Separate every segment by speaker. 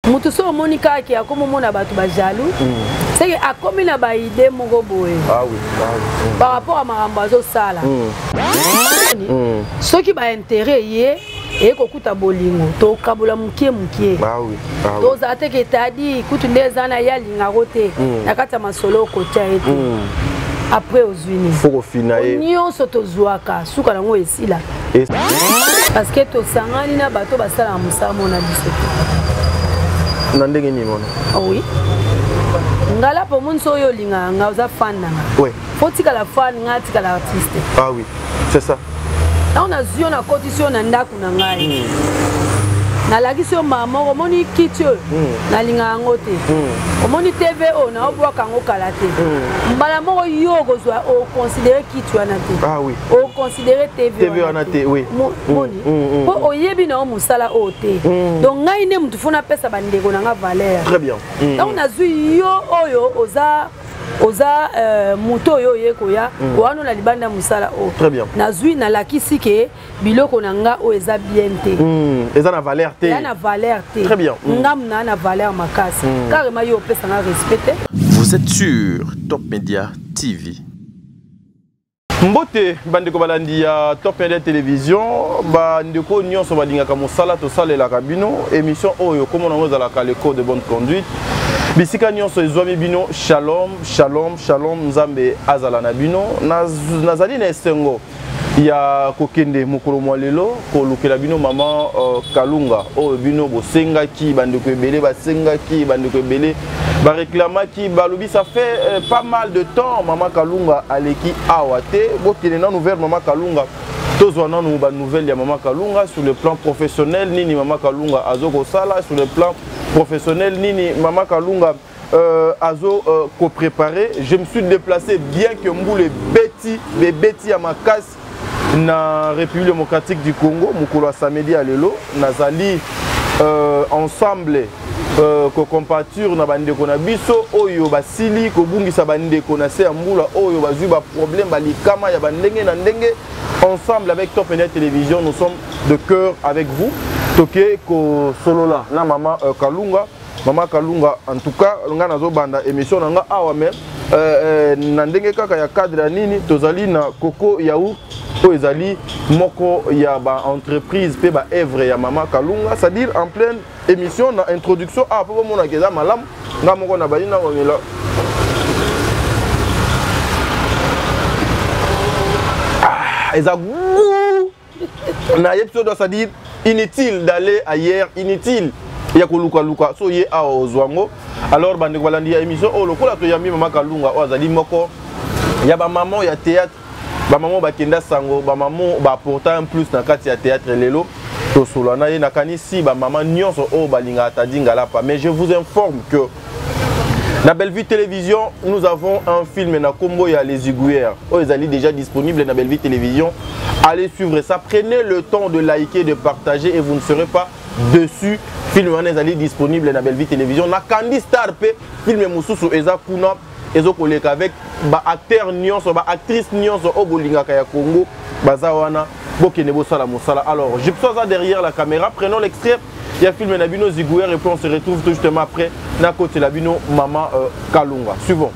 Speaker 1: mutu so monika ki akomo mona batu ba jaloux c'est que akomi na ba idée moko boye
Speaker 2: ah oui
Speaker 1: par rapport à marambazo sala ceux qui ba intérêt yé et kokuta bolingo to kabula mukie
Speaker 2: ah oui
Speaker 1: to zate ke tadi kutu ndezana ya linga rote nakata masolo kota ete après aux unis
Speaker 2: faut finaler
Speaker 1: nyo soto zuaka suka nango esila parce que to sangani na bato basala musamo na biso
Speaker 2: na ndenge ni mona
Speaker 1: oui ngala po munso yo linga nga za fan na
Speaker 2: oui
Speaker 1: faut tika la fan nga tika la artiste
Speaker 2: ah oui c'est ça
Speaker 1: na on a zio na condition na ndaku na ngai na lagi so mama omoni kitio na linga ngote omoni TVO na obwa kango kalate mbala moko yo kozwa o considérer kitio na te
Speaker 2: ah oui
Speaker 1: o considérer TVO
Speaker 2: na te oui
Speaker 1: moni po oyebi na musala o te donc ngai ne mutu fona pesa bandeko na nga valeur
Speaker 2: très bien
Speaker 1: donc na zui yo oyo oza moto yo yekoya wano na libanda musala o
Speaker 2: très bien
Speaker 1: na zui na lakisi ke biloko na nga o eza bien te
Speaker 2: eza na valeur te
Speaker 1: na valeur te
Speaker 2: très bien
Speaker 1: ngam na valeur makasi carrément yo pesa na respecté.
Speaker 3: Vous êtes sur Top Media TV.
Speaker 2: Mbote bandeko balandi ya Top Media Télévision bandeko nyonso balingaka mosala to salela kabino émission oyo comme on a la code de bonne conduite bisika nyonso ezwami bino shalom shalom shalom nzambe azala na bino nazali na esengo ya kokende mokolo mwa lelo kolukela bino mama Kalunga oyo bino bosengaki bandeko ebele basengaki bandeko ebele bareklamaki balobi ça fait pas mal de temps mama Kalunga aleki awate bokende na nouvelle mama Kalunga tozwa nanu ba nouvelle ya mama Kalunga sur le plan professionnel nini mama Kalunga azoko sala sur le plan professionnel nini mama Kalunga azo co-préparé. Je me suis déplacé bien que mboule beti ya makasi na République démocratique du Congo mukolo samedi à lelo nazali ensemble ko compature na bandeko na biso oyo basili ko bungisa bandeko na se mbula oyo bazui ba problème balikama ya bandenge na ndenge ensemble avec Top Media Télévision nous sommes de cœur avec vous toke ko solola na mama Kalunga mama Kalunga en tout cas nga nazo banda émission nga awa même na ndenge kaka ya cadre nini tozali na Koko Yaourt to ezali moko ya ba entreprise pe ba œuvre ya mama Kalunga c'est-à-dire en pleine émission na introduction a po mona keza malam nga moko na bali na ngela na épisode c'est-à-dire inutile d'aller ailleurs inutile ya koluka luka so ye a ozwango alors bande balandi ya émission o lokola to yami mama Kalunga o azali moko ya ba maman ya théâtre ba maman ba kenda sango ba maman ba apporter un plus na kati ya théâtre lelo to solana ye nakanisi ba maman nyonso o balinga atadinga la pa mais je vous informe que la Belle Vie Télévision, nous avons un film na combo ya Les Iguières. Oh, ils allaient déjà disponible na Belle Vie Télévision. Allez suivre ça. Prenez le temps de liker, de partager et vous ne serez pas dessus. Film est disponible na Belle Vie Télévision. Na Candy Star P, film Moussousou Eza Kuna, Ezo Kolek avec ba acteur nyonso, ba actrice nyonso au Bolinga Kaya Congo, Bazawana, Bokenebo Sala Moussala. Alors, je pose ça derrière la caméra. Prenons l'extrait. Il y a film Nabino Zigouer et puis on se retrouve tout justement après na côté Labino Mama Kalunga. Suivons.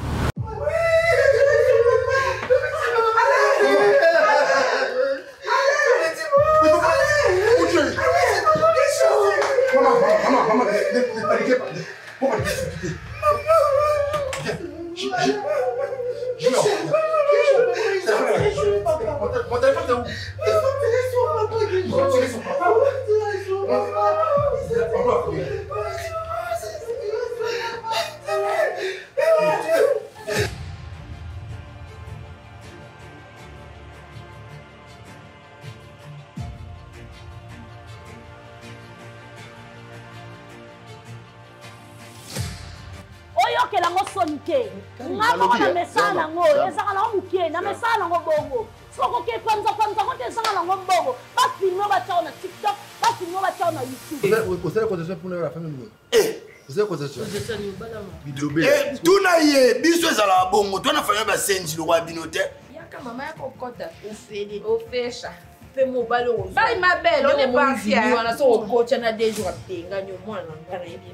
Speaker 4: Tunaye biso ezala bongo tona fanya ba senzi lo kwa binote
Speaker 5: yaka mama yako kota ofeli ofesha pe mobalo ba mabelo ne bansi wana so okocha na 2 jours atenga nyo mwana ngana yebi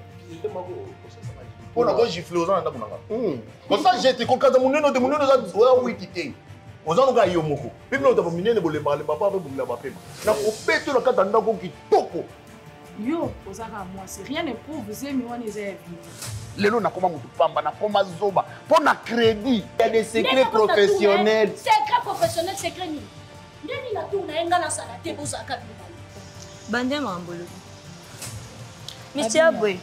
Speaker 4: On a giflé aux gens. Comme ça, j'ai été conquête de mon nom, de mon nom, oui, quitté. On a un yomoko. Puis nous avons miné le papa avec le papa. N'a pas fait le cas d'un dago qui topo.
Speaker 5: Yo, aux arabes, moi, c'est rien ne prouve, vous aimez, on les aime.
Speaker 4: Les noms n'a pas mon pamba, n'a pas ma zoba. Pour un crédit, il y a des secrets professionnels.
Speaker 6: Secret professionnel, secret ni. Nani la tourne, elle a la salade, vous avez qu'à
Speaker 7: Bandé Mambolo. Monsieur Aboué.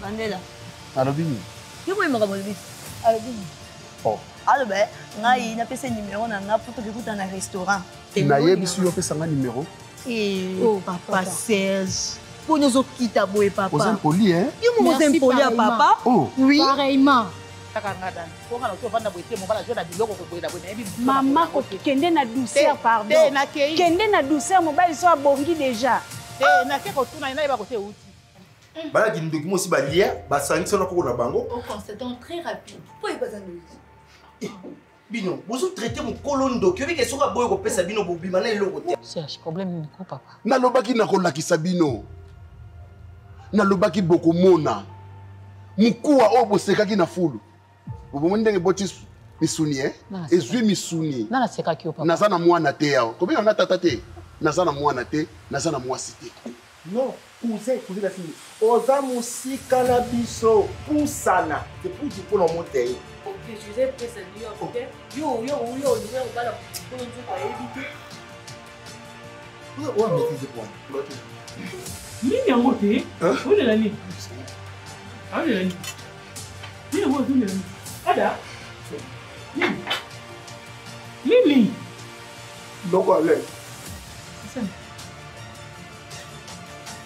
Speaker 7: Bandela.
Speaker 4: Alobini.
Speaker 7: Yo boy Mambolo. Alobini.
Speaker 4: Oh.
Speaker 7: Alors ben, ngai na pese numéro na nga pour te écouter dans un restaurant.
Speaker 4: Na yebi sur yo pesa nga numéro.
Speaker 7: Oh papa Serge. Pour nous quitter boy papa.
Speaker 4: Vous êtes poli hein?
Speaker 7: Yo nous impoli à papa.
Speaker 4: Oh.
Speaker 7: Oui.
Speaker 6: Pareillement.
Speaker 1: Maman kende na douceur pardon. Kende na douceur mobile so abongi déjà.
Speaker 8: Na ke ko tuna ina ba ko te uti.
Speaker 4: Bala ki document aussi ba lia, ba sanction na ko na bango.
Speaker 6: Au constatant très rapide. Pourquoi il pas en
Speaker 4: Bino, vous traitez mon colonne document que soka boy ko pesa bino bo bimana eloko te.
Speaker 8: Serge, problème ni ko papa.
Speaker 4: Na lobaki na ko lakisa bino. Na lobaki boko mona. Mukuwa obo sekaki na fulu. Vous ndenge boti misuni eh? Ezui misuni.
Speaker 8: Nana seka ki papa.
Speaker 4: Naza na mwana te yao. Combien on a tata te? Naza na mwana te, naza na mwasi te. Non, cousin la fille. Oza musika na biso pusana. C'est pour dire pour le monter.
Speaker 6: Ok, je vais présenter ok. Yo, bala pour nous pas éviter.
Speaker 4: On va maîtriser quoi?
Speaker 8: Nini yango te? On est là ni. Ah, on est là ni. Nini yango tu ni. Ada. Lili.
Speaker 4: Donc allez.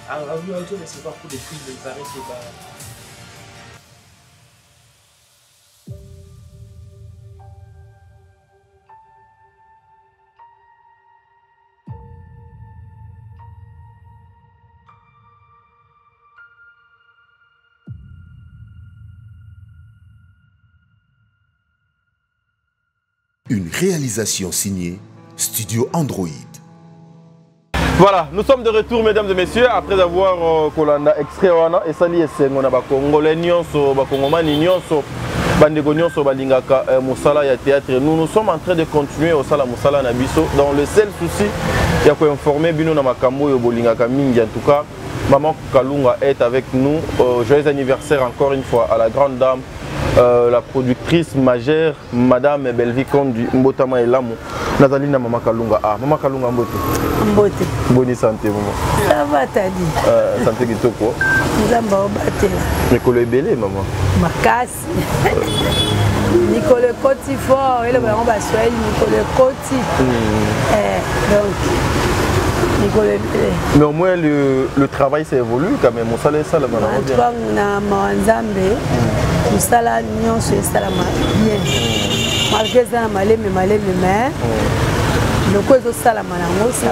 Speaker 8: Alors, vous allez c'est pas pour des filles de Paris, c'est pas.
Speaker 9: Une réalisation signée Studio Android.
Speaker 2: Voilà, nous sommes de retour mesdames et messieurs après avoir kolanda extrait wana esali esengo na ba congolais nyonso ba congomani nyonso bandeko nyonso balingaka mosala ya théâtre. Nous sommes en train de continuer au sala mosala na biso dans le seul souci ya ko informer bino na makambo yo bolingaka mingi. En tout cas, Maman Kalunga est avec nous. Joyeux anniversaire encore une fois à la grande dame. La productrice majeure, Madame Belvicon du Mbotama et Lamou. Nazalina Maman Kalunga. Ah, Maman Kalunga Mbote.
Speaker 1: Mbote.
Speaker 2: Bonne santé, maman.
Speaker 1: Ça va, t'as dit.
Speaker 2: Santé qui te quoi?
Speaker 1: Nous avons battu.
Speaker 2: Nicole Belé, maman.
Speaker 1: Makasi. Nicole Koti fort. Et le baron Bassoel, Nicole Koti. Donc, Nicole Belé.
Speaker 2: Mais au moins, le travail s'est évolué quand même. On salait ça, la maman.
Speaker 1: En tout cas, on a Manzambe. Tout ça là, nous sommes bien. Malgré ça, malé, mais le quoi de ça, la malango, ça.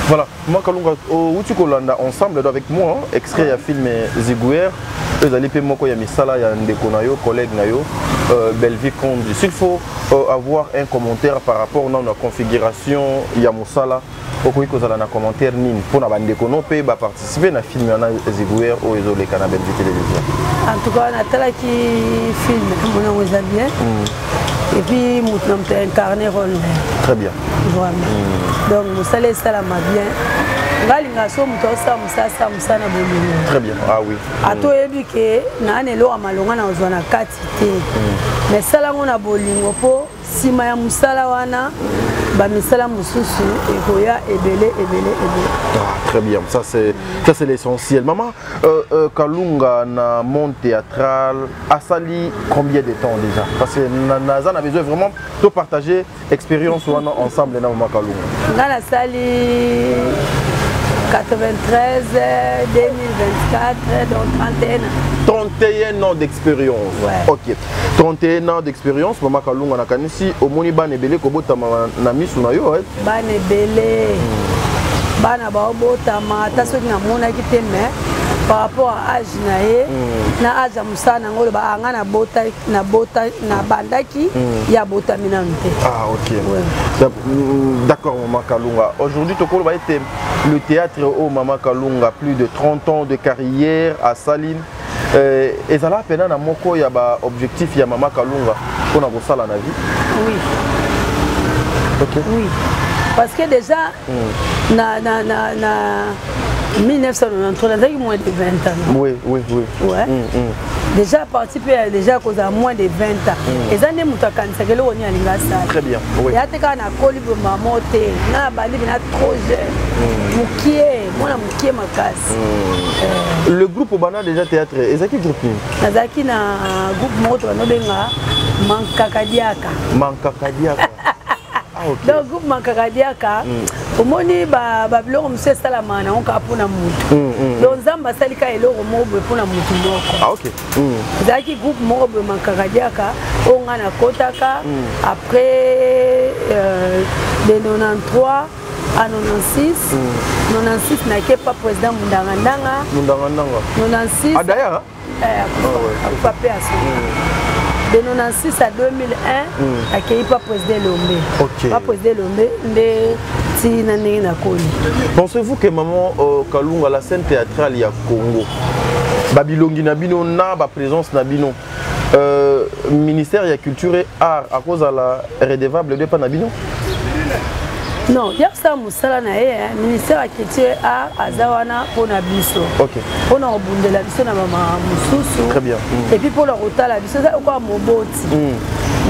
Speaker 2: Voilà, moi, Kalunga, où tu collandes ensemble avec moi, extrait à film Zigouer, eux allaient payer moi quand il y a mis ça là, il y a un déconayo, collègue nayo, Belvie Condu. S'il faut avoir un commentaire par rapport à la configuration, il y a mon sala. Pourquoi vous avez un commentaire nin pour la bande décono peut participer à film Zigouer ou les canaux Belvie télévision.
Speaker 1: En tout cas, on a tel qui filme, on a bien. Et puis, nous avons incarné rôle.
Speaker 2: Très bien.
Speaker 1: Vraiment. Donc, nous allons ça m'a bien.
Speaker 2: Très bien. Ah oui.
Speaker 1: A toi, il que na nelo amalonga na ozona katite. Mais ça là on a bolingo po si maya musala wana ba misala mususu ekoya ebele.
Speaker 2: Ah, très bien. Ça c'est l'essentiel. Maman, Kalunga na monde théâtral a sali combien de temps déjà? Parce que Nazan a besoin vraiment de partager expérience ensemble na Maman Kalunga.
Speaker 1: Dans la sali 93, 2024, donc
Speaker 2: 31 ans d'expérience.
Speaker 1: Ouais.
Speaker 2: Ok. 31 ans d'expérience, Maman Kalunga na kanisi au moni banebele ko botama na misu na yo.
Speaker 1: Banebele. Bana ba botama ta soki na mona ki te mais par rapport à âge nae na âge musana ngolo ba anga na bota na bandaki ya bota minante.
Speaker 2: Ah ok. Ouais. D'accord Maman Kalunga. Aujourd'hui to kolo ba été le théâtre au Maman Kalunga, plus de 30 ans de carrière à Saline. Et ça là pendant na moko ya ba objectif ya Maman Kalunga pour na bosala na vie.
Speaker 1: Oui.
Speaker 2: Ok.
Speaker 1: Oui. Parce que déjà na 1993, j'ai moins de 20 ans.
Speaker 2: Oui.
Speaker 1: Ouais. Déjà participé déjà à cause de moins de 20 ans. Et ça n'est pas
Speaker 2: très bien.
Speaker 1: Oui. Il y a des gens qui ont maman, trop jeune.
Speaker 2: Le groupe Obana déjà théâtre, et c'est qui groupe?
Speaker 1: Nazaki na groupe Mankakadiaka.
Speaker 2: Mankakadiaka. Okay.
Speaker 1: Donc groupe Mankakadiaka, au moni babiloko monsieur Salamana on kapuna mutu. Donc zamba salika eloko mobo pona mutu moko.
Speaker 2: Ah OK.
Speaker 1: Zaki groupe mobo Mankakadiaka on ngana kotaka après de 93 à 96. 96 n'a pas président Mundangandanga. 96.
Speaker 2: Ah d'ailleurs
Speaker 1: papé à de 96 à 2001, accueilli par président Lombe.
Speaker 2: Ok.
Speaker 1: Pas président Lombe,
Speaker 2: pensez-vous que Maman Kalunga, la scène théâtrale, il y a Congo, Babilongi Nabino, na ba présence Nabino, ministère de la culture et art à cause de la redevable de Panabino?
Speaker 1: Non, il y a ça, le ministère de la culture et art à Zawana pour Nabiso.
Speaker 2: Ok.
Speaker 1: Pour nous abonder la biso na maman Moussou.
Speaker 2: Très bien.
Speaker 1: Et puis pour le rota la biso, ça quoi Moboti.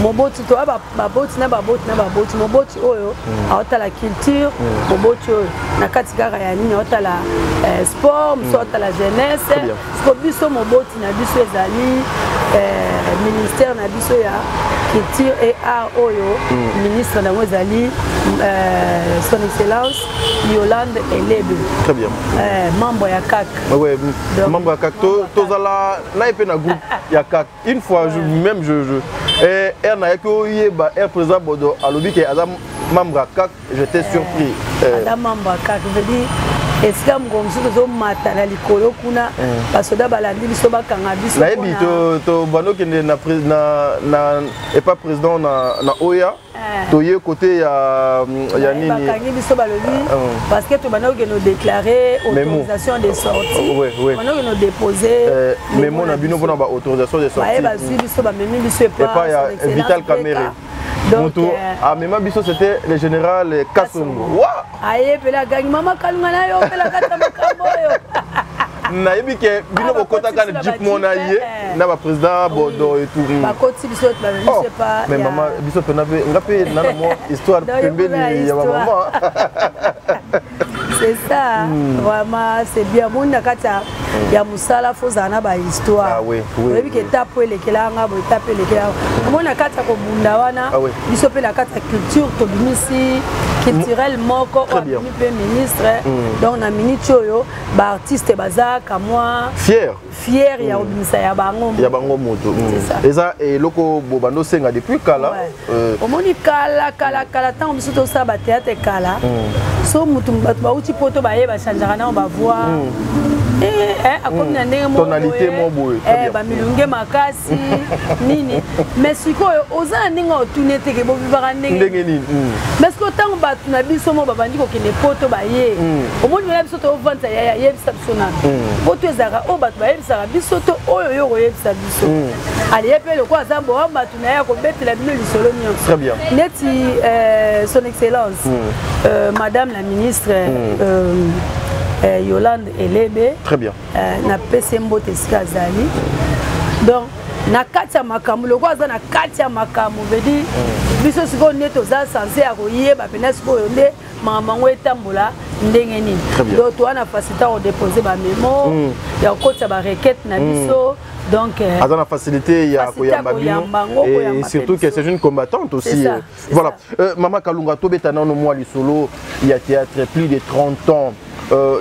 Speaker 1: Moboti, tu vois, baboti na baboti. Moboti oyo, à la culture, Moboti oyo. Na katikara ya nini, à la sport, à la jeunesse. Parce que biso Moboti na biso ezali ministère na biso ya culture et art oyo. Ministre na ezali son excellence Yolande Elebe.
Speaker 2: Très bien.
Speaker 1: Membre ya CAC.
Speaker 2: Oui, membre ya CAC. Tozala na epé na groupe ya CAC. Une fois et na yako yeba président Bodo alobi ke adam membre ya CAC, j'étais surpris.
Speaker 1: Adam membre ya CAC veut dire est-ce que mgomsu zo mata na likolo kuna basoda balandi biso bakanga biso.
Speaker 2: Na yebi to bano kende na et pas président na Oya. Toye côté ya nini
Speaker 1: bakangi biso balobi parce que to bana que nous déclarer autorisation de sortie.
Speaker 2: Oui.
Speaker 1: Bana que nous déposer
Speaker 2: mémo na bino pona ba autorisation de sortie.
Speaker 1: Ba zui biso ba memi biso
Speaker 2: pas ya Vital Caméré. Donc même biso c'était le général Kasongo. Wa!
Speaker 1: Aye pela gangi Maman Kalunga na yo pela kata makambo yo.
Speaker 2: Na yebi ke bino bokota kana jeep mona ye na ba président Bodo et tout.
Speaker 1: Ba koti biso ba memi c'est pas.
Speaker 2: Mais maman biso pena ngape na mo histoire pembeni ya maman.
Speaker 1: C'est ça. Vraiment c'est bien mon nakata ya musala fozana ba histoire.
Speaker 2: Ah oui.
Speaker 1: Oui que tapo elekela nga bo tapo elekela. Mon nakata ko bunda wana biso pe nakata culture to bimisi culturel moko o pe ministre. Donc na minute oyo ba artiste bazaka moi fier ya obimisa ya bango
Speaker 2: moto. Et ça et loko bobando senga depuis kala.
Speaker 1: Omoni kala tant biso to sa ba théâtre kala. So mutu ba uti poto ba ye ba chanjaka na ba voix.
Speaker 2: Tonalité moboye.
Speaker 1: Ba milunge makasi nini. Mais sikoyo oza ninga otunete ke bo vivara ndenge
Speaker 2: nini.
Speaker 1: Parce que tant ba na biso mo ba bandi ko kene poto ba ye. Omoni na biso to vanta ya yebisa biso na. Poto ezaka o ba ba yebisa biso to oyo yo ko yebisa biso. Ali epele ko azambo wa batu na ya ko betela bino lisolo nyonso.
Speaker 2: Très bien.
Speaker 1: Neti son excellence madame la ministre Yolande Elebe.
Speaker 2: Très bien.
Speaker 1: Na pesembo tesika zali. Donc na kati ya makambo loko aza na kati ya makambo vedi biso siko neto za sanse ya koyeba pena siko yonde mamango etambola ndenge nini. Donc to ana facilité au déposer ba memo ya kota ba requête na biso. Donc
Speaker 2: dans la facilité il y a et surtout que c'est une combattante aussi. Voilà. Maman Kalunga tobetana no moi lisolo il y a théâtre plus de 30 ans.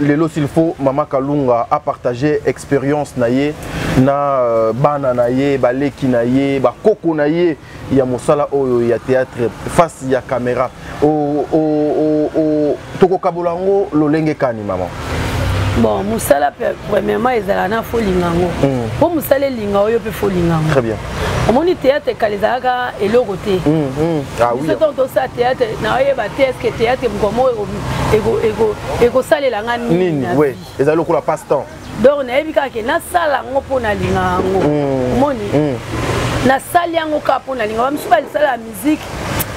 Speaker 2: Lelo s'il faut Maman Kalunga a partagé expérience naie na bana naie baleki naie ba koko naie il y a mosala oyo il y a théâtre face il y a caméra o toko kabolango lolenge kani maman.
Speaker 1: Bon, musala premièrement ezala na fo lingango. Po musala linga oyo pe fo lingango.
Speaker 2: Très bien.
Speaker 1: Omoni théâtre kalizaka eloko te.
Speaker 2: Ah oui.
Speaker 1: C'est donc ça théâtre na oyeba te est-ce que théâtre ngomo ego salela nga nini.
Speaker 2: Oui, ezala lokola passe-temps.
Speaker 1: Donc na yebi kaka na sala ngo pona lingango. Omoni. Na sali yango ka pona linga bamsuba lisala musique.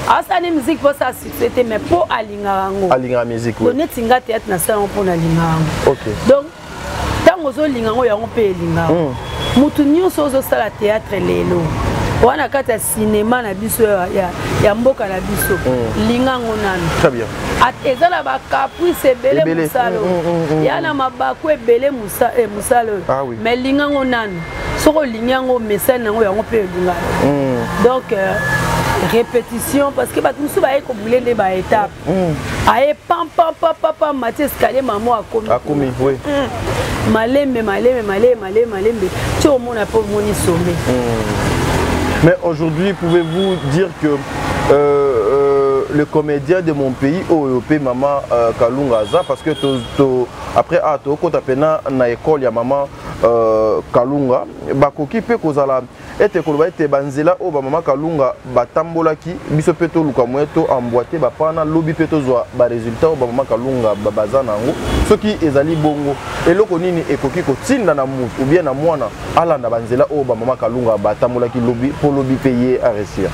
Speaker 1: Asa ni musique pour ça c'était mais pour alingango.
Speaker 2: Alinga musique.
Speaker 1: Oui. Donc tinga théâtre na sala pona lingango.
Speaker 2: OK.
Speaker 1: Donc tango zo lingango yango pe lingango. Mutu nyonso ozo sala théâtre lelo. Wana kata cinéma na biso ya mboka na biso. Lingango nanu.
Speaker 2: Très bien.
Speaker 1: At ezala ba caprice ebele musalo. Yana mabaku ebele musalo.
Speaker 2: Ah oui.
Speaker 1: Mais lingango nanu. Soko lingango message nango yango pe lingango. Donc répétition parce que bato musu baye ko bulende ba étape. Aye pam Mathieu escalier maman akomi.
Speaker 2: Oui.
Speaker 1: Malembe. Tu au monde a pas moni sommet.
Speaker 2: Mais aujourd'hui, pouvez-vous dire que le comédien de mon pays, OEP Maman Kalunga Aza, parce que après quand tu as na école ya Maman Kalunga, bakoki pe kozala ete koloba ete banzela o ba Maman Kalunga batambolaki biso peto luka mweto emboîté ba pana lobi peto zwa ba résultat o ba Maman Kalunga bazana ngo soki ezali bongo eloko nini ekoki kotinda na mutu ou bien na mwana alanda banzela o ba Maman Kalunga batambolaki lobi pour lobi payer à réussir.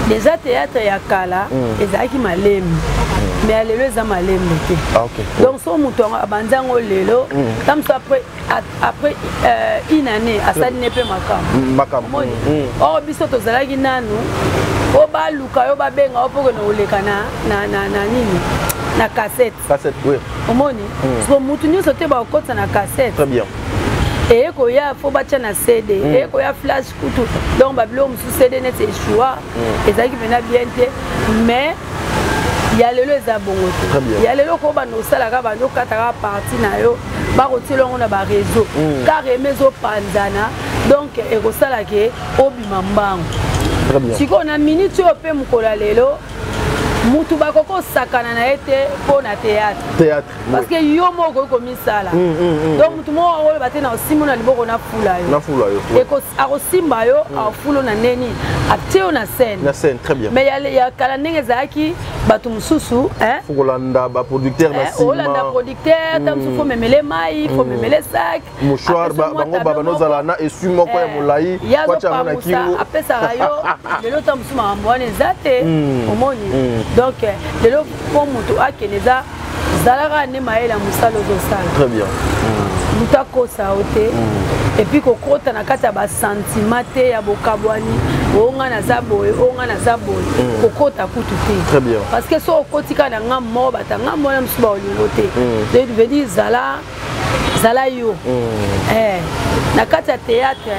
Speaker 1: Déjà théâtre ya kala ezaki malembe mais alelo eza malembe te.
Speaker 2: Ah OK.
Speaker 1: Donc so mutu abanzango lelo comme ça après une année asali ne pe makam. Oh biso tozalaki nanu o ba luka yo ba benga opoko na oleka na nini na cassette.
Speaker 2: Cassette oui.
Speaker 1: Omoni so mutu nyonso te ba okotsa na cassette.
Speaker 2: Très bien.
Speaker 1: Et ko ya fo bacha na CD et ko ya flash kutu donc babilo musu CD net choix ezaki mena bien te mais ya lelo eza bongo te ya lelo ko ba no sala ka ba no kataka parti na yo ba kotilongo na ba réseau car emezo panzana donc e ko sala ke obima mbango.
Speaker 2: Très bien.
Speaker 1: Siko na minute yo pe mukola lelo mutu bakoko sakana na ete po na théâtre parce que yo moko ko misala donc mutu mo o bate na osimo na liboko na fula yo et ko akosimba yo afulo na neni ateo na scène
Speaker 2: très bien
Speaker 1: mais ya kala ndenge zaki batu mususu
Speaker 2: Folanda ba producteur na sima
Speaker 1: Folanda producteur tamsu fo memele mai fo memele sac
Speaker 2: mouchoir bango baba nozala na esu moko ya molai kwa cha na kingo
Speaker 1: apesa rayo lelo tamsu ma mbone zate omoni. Donc, de l'eau pour mutu akeneza zalaka ne maela musalo zo sala.
Speaker 2: Très bien.
Speaker 1: Mutako saote et puis kokota na kata ba sentiment te ya bokabwani onga na zaboye kokota kutu te.
Speaker 2: Très bien.
Speaker 1: Parce que so okotika na ngamo batanga mona msuba olingo te. Donc veut dire zala yo. Na kata théâtre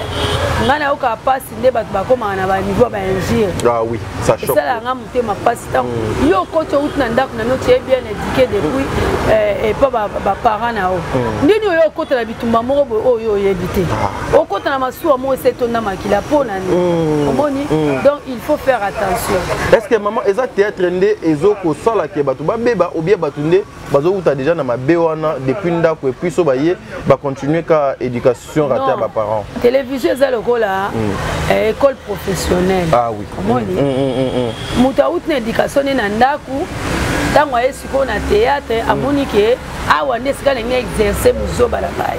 Speaker 1: ngana oka passe nde bato bakoma na ba niveau ba ingir.
Speaker 2: Ah oui, ça choque.
Speaker 1: Ça la ngam te ma passe tant. Yo koto out na ndako na no tie bien éduqué depuis et pas ba parents na o. Ndini yo koto na bitumba moko oyo yebité. O koto na masuwa mo seto na makila pona ni. Omoni donc il faut faire attention.
Speaker 2: Est-ce que maman eza théâtre ndé ezoko sala ke bato ba beba ou bien bato ndé bazo uta déjà na mabe wana depuis ndako et puis so ba ye ba continuer ka éducation raté à ba parents.
Speaker 1: Télévision eza lokola école professionnelle.
Speaker 2: Ah oui.
Speaker 1: Omoni muta out na éducation na ndaku tango esiko na théâtre amoni ke awa ndesika lenga exercer buzoba la baye.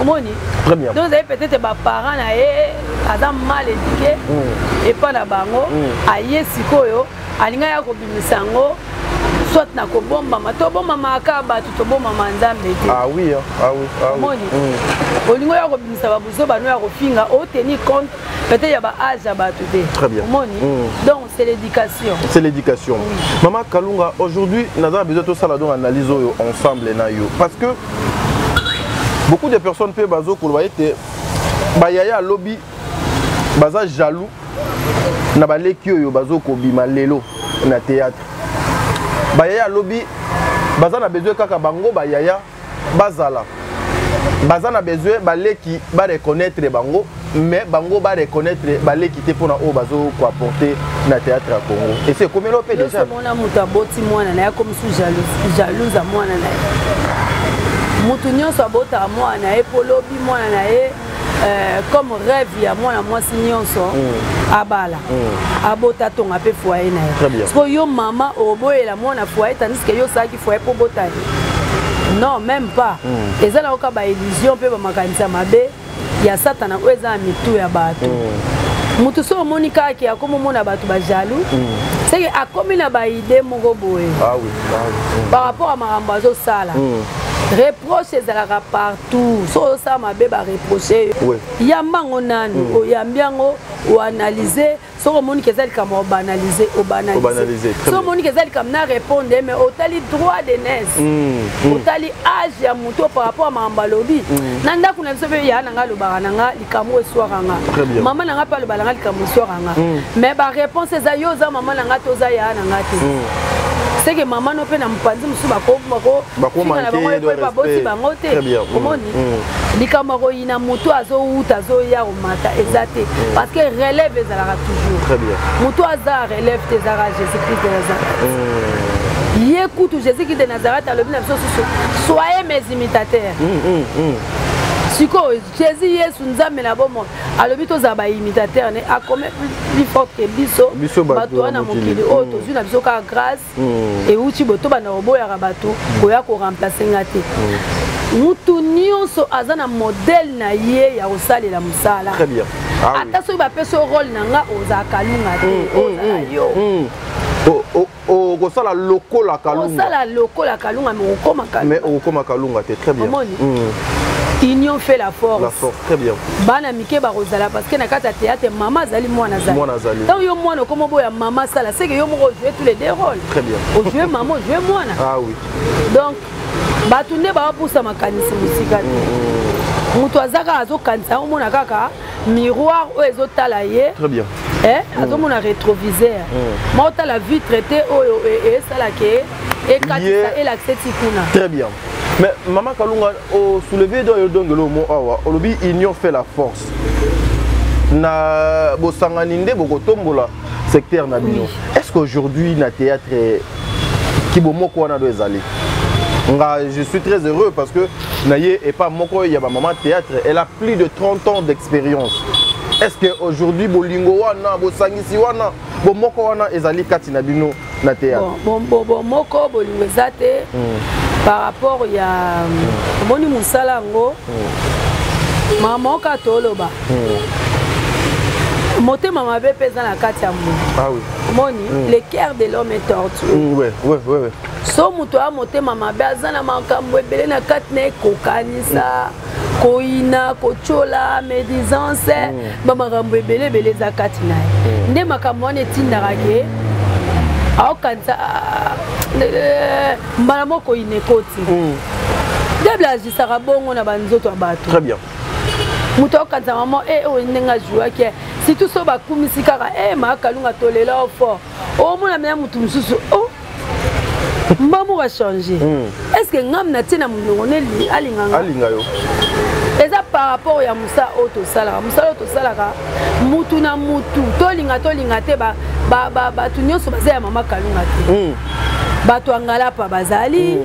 Speaker 1: Omoni.
Speaker 2: Très bien.
Speaker 1: Donc peut-être ba parents na aza mal éduqué et pas la bango aye sikoyo alinga ya ko bimisango soit na ko bomba mato bomba maka ba to bomba manzambe te.
Speaker 2: Ah oui ah oui ah oui.
Speaker 1: Olingo ya ko bimisa ba buzo ba no ya ko finga o tenir compte peut-être ya ba âge ba to te.
Speaker 2: Très bien.
Speaker 1: Donc c'est l'éducation.
Speaker 2: C'est l'éducation. Maman Kalunga aujourd'hui naza besoin de ça la donc analyse ensemble na yo parce que beaucoup de personnes peuvent bazo ko ba ete ba yaya lobby baza jaloux na ba leki oyo bazo ko bima lelo na théâtre. Bayaya lobby bazana besoin kaka bango bayaya bazala bazana besoin baleki ba reconnaître bango mais bango ba reconnaître baleki te pona o bazo ko apporter na théâtre à Congo et c'est comme l'opé déjà
Speaker 1: mona muta boti mwana na ya comme sous jalouse à mwana na mutu nyonso abota mwana ye polobi mwana na ye comme rêve ya mwana mwasi nyonso abala abota tonga pe foyer na ye parce que yo mama oboyela mwana foyer tandis que yo saki foyer po bota non même pas ezala oka ba illusion pe ba makanisa mabe ya satana oyo eza mitu ya bato mutu so omoni kaka ya komo mona bato ba jaloux c'est que akomi na ba idée moko boye par rapport à makambo azosala reproche ezalaka partout so osala mabe bareproche yambango nani oyambi yango oanalyse soko omoni ke eza likambo obanalize so omoni ke eza likambo na répondre mais otali droit de naissance otali âge ya moto par rapport à makambo alobi na ndako na biso mpe ya nanga alobaka nanga likambo eswaranga mama nanga mpe alobaka nanga likambo eswaranga mais baréponse eza yo oza mama nanga te oza ya nanga te c'est que maman no pe na mpanzi musu baboti bango te omoni likambo koyina moto azouta azoya komata eza te parce que relève ezalaka toujours moto aza relève te ezalaka Jésus-Christ de Nazareth ye kutu Jésus-Christ de Nazareth alobi na biso susu soyez mes imitateurs sikoyo Jésus Yesu nzambe na bomoi alobi tozala baimitateur ne akome plus fort que biso bato wana mokili oyo tozwi na biso kaka grâce euti boto bana koboyaka bato koya koremplace nga te mutu nyonso aza na modèle na ye ya kosalela mosala ata soki bapesi rôle na nga ozala kalunga te ozala yo
Speaker 2: kosala lokola kalunga
Speaker 1: osala lokola kalunga mais
Speaker 2: okoma kalunga te très bien
Speaker 1: union fait la force.
Speaker 2: Très bien.
Speaker 1: Bana mike barozala parce que na kata théâtre maman zali mwana zali. Donc yo mwana comme boya maman sala c'est que yo moko jouer tous les deux rôles.
Speaker 2: Très bien.
Speaker 1: O jouer maman, jouer mwana.
Speaker 2: Ah oui.
Speaker 1: Donc batunde ba poussa makanisi musika. Mutu azaka azokanisa omona kaka miroir o ezotala ye.
Speaker 2: Très bien.
Speaker 1: Azomona rétroviseur. Mota la vitre te oyo e sala ke et katisa et l'accès tikuna.
Speaker 2: Très bien. Mais Maman Kalunga, au soulevé de Yodongelo Moawa, Olobi, union fait la force. Na Bosanganinde, Bogotombola, secteur Nabino. Est-ce qu'aujourd'hui, na théâtre, Kibomoko na doit aller? Je suis très heureux parce que Naye et pas Moko Yaba Maman Théâtre, elle a plus de 30 ans d'expérience. Est-ce qu'aujourd'hui, Bolingo Wana, Bosangisi Wana, Bomoko Wana, Ezali Katinabino na théâtre?
Speaker 1: Bon, Moko, Bolingo Zate. Par rapport à Moni Moussalango, maman Katoloba, Moté Maman Bépézan la Katiamou.
Speaker 2: Ah oui.
Speaker 1: Moni, le cœur de l'homme est tortueux.
Speaker 2: Ouais.
Speaker 1: So Moutoa Moté Maman Bézan Makambo, Belena Katne, Kokanisa, Koina, Kochola, Médisance, Maman Rambo Belé Beleza Katina. Né Makamone Tindarage. Aokanza mbalamoko inekoti debla jisaka bongo na banzoto bato.
Speaker 2: Très bien.
Speaker 1: Muto aokanza maman oyenga joie ke si tout so bakumisi kaka makalunga tolela fort omona mena mutu mususu mbamu va changer. Est-ce que ngam na tina munone alinga yo eza par rapport ya musa auto salaka mutu na mutu tolinga te batu nyonso baza ya Mama Kalunga te batu angalapa bazali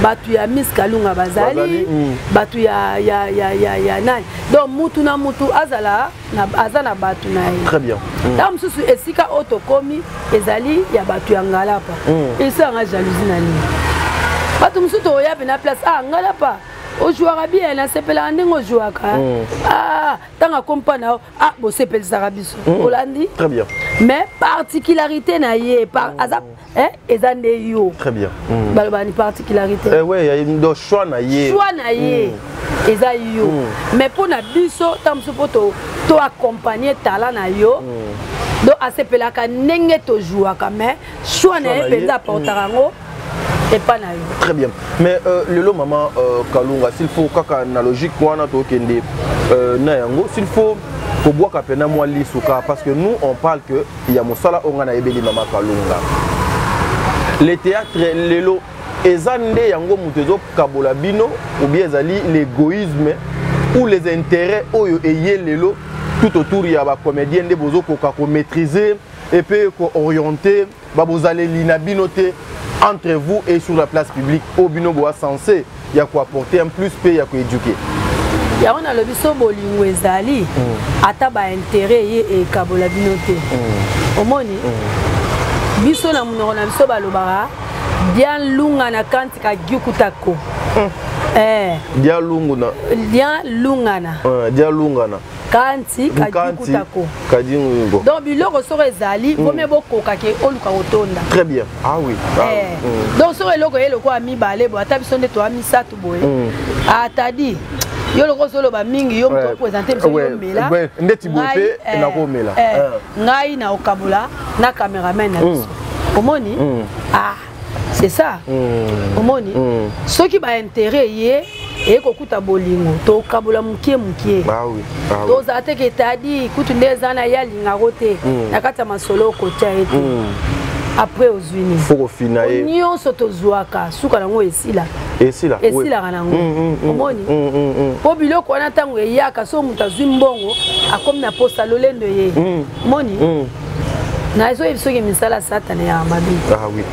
Speaker 1: batu ya Miss Kalunga bazali batu ya nani donc mutu na mutu azala na batu na ye.
Speaker 2: Très bien.
Speaker 1: Ta mususu esika auto komi ezali ya batu ya ngalapa esanga jalousie na nini batu mususu oya pe na place ngalapa o jouera bien na sepela ndenge o jouaka tanga kompana bo sepela sarabiso Holandi.
Speaker 2: Très bien.
Speaker 1: Mais particularité na ye par azap ezande yo.
Speaker 2: Très bien.
Speaker 1: Balbani particularité.
Speaker 2: Ouais, il y a une choix na ye.
Speaker 1: Choix na ye. Eza yo. Mais pour na biso tamso poto to accompagner talent na yo. Donc asepela ka ndenge to jouaka mais choix na ye penza portarango. Et pas na yo.
Speaker 2: Très bien. Mais le lot Maman Kalunga, s'il faut kaka analogique wana to kende na yango, s'il faut pour boire kapena moi lisuka parce que nous on parle que il y a mosala ongana ebeli Maman Kalunga. Les théâtres les lots ezande yango mutezo kabola bino ou bien ezali l'égoïsme ou les intérêts oyo eye lelo tout autour ya ba comédien de bozo ko maîtriser et puis ko orienter ba bozale lina binoté entre vous et sur la place publique au bino boa censé ya ko apporter un plus pe ya ko éduquer.
Speaker 1: Ya on a le biso bolingo ezali ata ba intérêt ye e kabola binote. Omoni biso na munoko na biso balobara bien lunga na kanti ka gyukutako.
Speaker 2: Dia lunguna.
Speaker 1: Dia lungana.
Speaker 2: Dia lungana.
Speaker 1: Kanti ka gyukutako.
Speaker 2: Kadingo.
Speaker 1: Donc biloko soko ezali vome bokoka ke oluka otonda.
Speaker 2: Très bien. Ah oui.
Speaker 1: Donc soko eloko eloko ami balé bo ata biso nde to ami satu boye. Atadi yo loko solo ba mingi yo mto présenter biso yo mela.
Speaker 2: Ndeti bope na ko mela.
Speaker 1: Ngai na okabula na cameraman na biso. Omoni? C'est ça. Omoni? Ceux qui ba intérêt yé et kokuta bolingo to kabula mukie.
Speaker 2: Ah oui.
Speaker 1: To zate ke tadi kutu ndeza na ya linga rote nakata masolo ko tia ete. Après aux unis.
Speaker 2: Faut finaler.
Speaker 1: Nyo soto zuaka suka nango esila.
Speaker 2: Esila.
Speaker 1: Esila kanango. Omoni? Po biloko wana tango yaka so mutazwi mbongo akomi na posta lolendo ye. Omoni? Na ezo ebisoki misala satana ya mabi.
Speaker 2: Ah oui.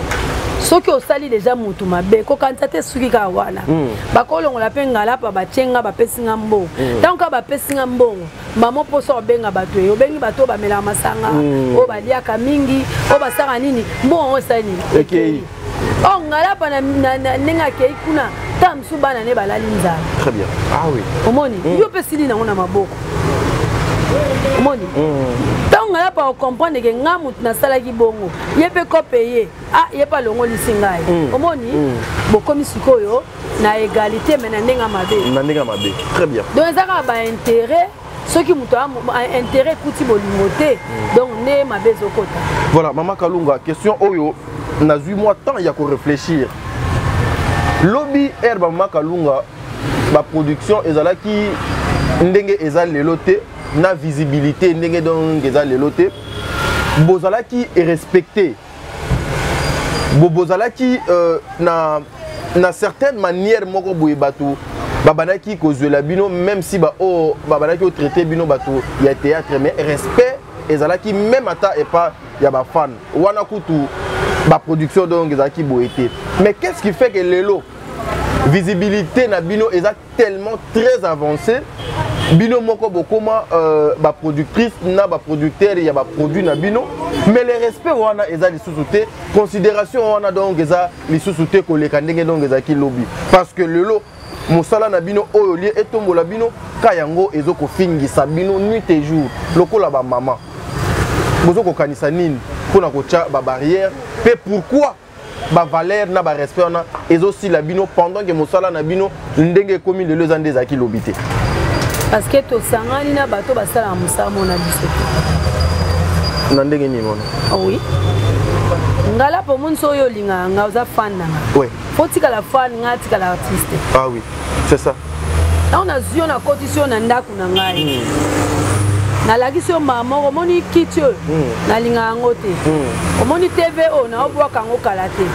Speaker 1: Soki osali déjà mutu mabe ko kantate suki ka wana bakolongo la penga la pa bachenga ba pesinga mbongo tant ka ba pesinga mbongo mama poso benga bato yo bengi bato ba mela masanga o baliaka mingi o basaka nini mbongo osani
Speaker 2: ekei
Speaker 1: o ngala pa na nenga ke kuna tamsu bana ne balali nzala.
Speaker 2: Très bien. Ah oui.
Speaker 1: Omoni yo pesili na ngona maboko. Omoni tant ngala pa comprendre que ngamut na sala ki bongo yepe ko payer yepa longo lisingai. Omoni bokomi sikoyo na égalité mais na ndenga mabe.
Speaker 2: Na ndenga mabe. Très bien.
Speaker 1: Donc ezaka ba intérêt ceux qui muto intérêt kuti bolimote donc ne mabe zokota.
Speaker 2: Voilà Maman Kalunga, question oyo na 8 mois temps il y a ko réfléchir. Lobby herba Maman Kalunga ba production ezalaki ndenge ezal leloté na visibilité ndenge donc ezal leloté bozalaki et respecté bozalaki na certaine manière moko boye bato babanaki kozwela bino même si babanaki au traité bino bato ya théâtre mais respect ezalaki même ata et pas ya ba fan wana kutu ba production donc ezalaki boyete. Mais qu'est-ce qui fait que lelo visibilité na bino est tellement très avancée bino moko bokoma ba productrice na ba producteur ya ba produit na bino mais le respect wana eza lisusuté considération wana donc eza lisusuté koleka ndenge donc eza ki lobby parce que lelo mosala na bino oyo lié etombola bino kayango ezoko fingisa bino nuit et jour lokola ba mama bozoko kanisa nini pona ko tia ba barrière pe pourquoi ba valeur na ba respect wana ezosi la bino pendant que mosala na bino ndenge komi lelo eza ndeza ki lobby te.
Speaker 1: Parce que to sangani na bato basala musala mona biso.
Speaker 2: Na ndenge ni mona.
Speaker 1: Ah oui. Ngala po munso yo linga nga uza fan na.
Speaker 2: Oui.
Speaker 1: Faut tika la fan nga tika la artiste.
Speaker 2: Ah oui. C'est ça.
Speaker 1: Là on a zio na condition na ndaku na ngai. Na lagisi yo mama omoni kitio na linga ngote. Omoni TVO na obwa kango kalate.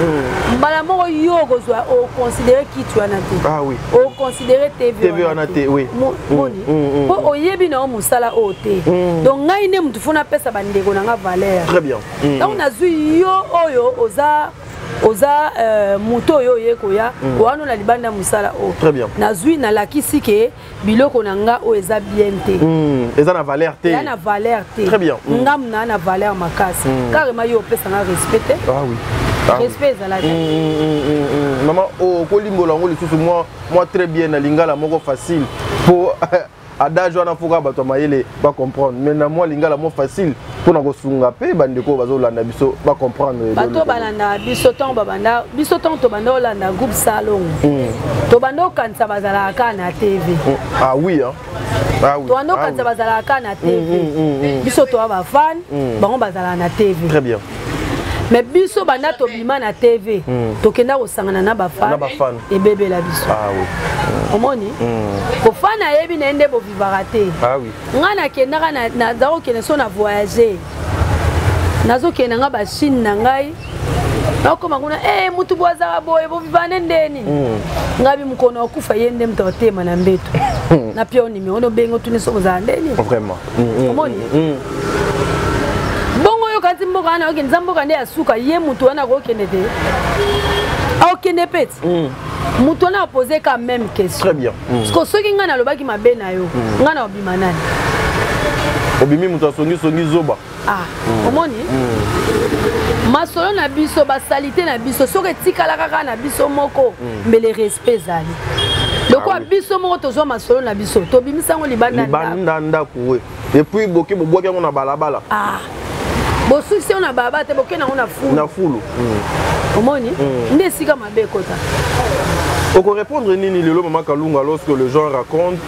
Speaker 1: Mbala moko yo kozwa o considérer kitio na te.
Speaker 2: Ah oui.
Speaker 1: O considérer TVO
Speaker 2: na te, oui.
Speaker 1: Moni. Po oyebi na musala o te. Donc ngai ne mutu funa pesa bandeko na nga valeur.
Speaker 2: Très bien.
Speaker 1: Donc na zui yo oyo oza moto yo yekoya wana na libanda musala o.
Speaker 2: Très bien.
Speaker 1: Na zui na lakisi ke biloko na nga o eza bien te.
Speaker 2: Eza na valeur te.
Speaker 1: Eza na valeur te.
Speaker 2: Très bien.
Speaker 1: Ngam na valeur makasi. Carrément yo pesa na respecté.
Speaker 2: Ah oui.
Speaker 1: Respect ezala te.
Speaker 2: Maman o kolimbola ngo lisusu moi très bien na lingala moko facile pour adage wana fuka bato mayele ba comprendre mais na moi lingala mo facile pour na kosunga pe bandeko bazolanda biso ba comprendre
Speaker 1: bato balanda biso ton babanda biso ton to banda olanda groupe salon to banda kanisa bazala ka na TV.
Speaker 2: Ah oui hein. Ah oui.
Speaker 1: To banda kanisa bazala ka na TV. Biso to ba fan bango bazala na TV.
Speaker 2: Très bien.
Speaker 1: Mais biso banda to bima na TV to kenda osangana na ba fan et bébé la biso.
Speaker 2: Ah oui.
Speaker 1: Omoni ko fana yebi na ende bo vivara te.
Speaker 2: Ah oui.
Speaker 1: Ngana kenda na zao kena so na voyager. Nazo kena nga ba Chine na ngai. Nakoma kuna mutu bwaza boye bo vivane ndeni. Ngabi mkono okufa yende mtotema na mbeto. Na pia ni ono bengo tuni so za ndeni.
Speaker 2: Vraiment.
Speaker 1: Omoni. Kanti mboka na okende zamboka nde asuka ye mutu wana ko kende te. Okende peti. Muto na posé quand même question.
Speaker 2: Très bien.
Speaker 1: Parce que ceux qui ngana lobaki mabe na yo, ngana obima nani.
Speaker 2: Obimi muto songi zoba.
Speaker 1: Ah, omoni? Masolo na biso ba salité na biso, soki tikala kaka na biso moko, mais le respect zali. Loko biso moko tozo masolo na biso, to bimisango libanda
Speaker 2: nda kuwe. Et puis boki boboki ngo na balabala.
Speaker 1: Ah. Bosu si on a baba te boki na ona fulu.
Speaker 2: Na fulu.
Speaker 1: Omoni? Nde sika mabe kota.
Speaker 2: On peut répondre nini lelo Maman Kalunga lorsque le gens raconte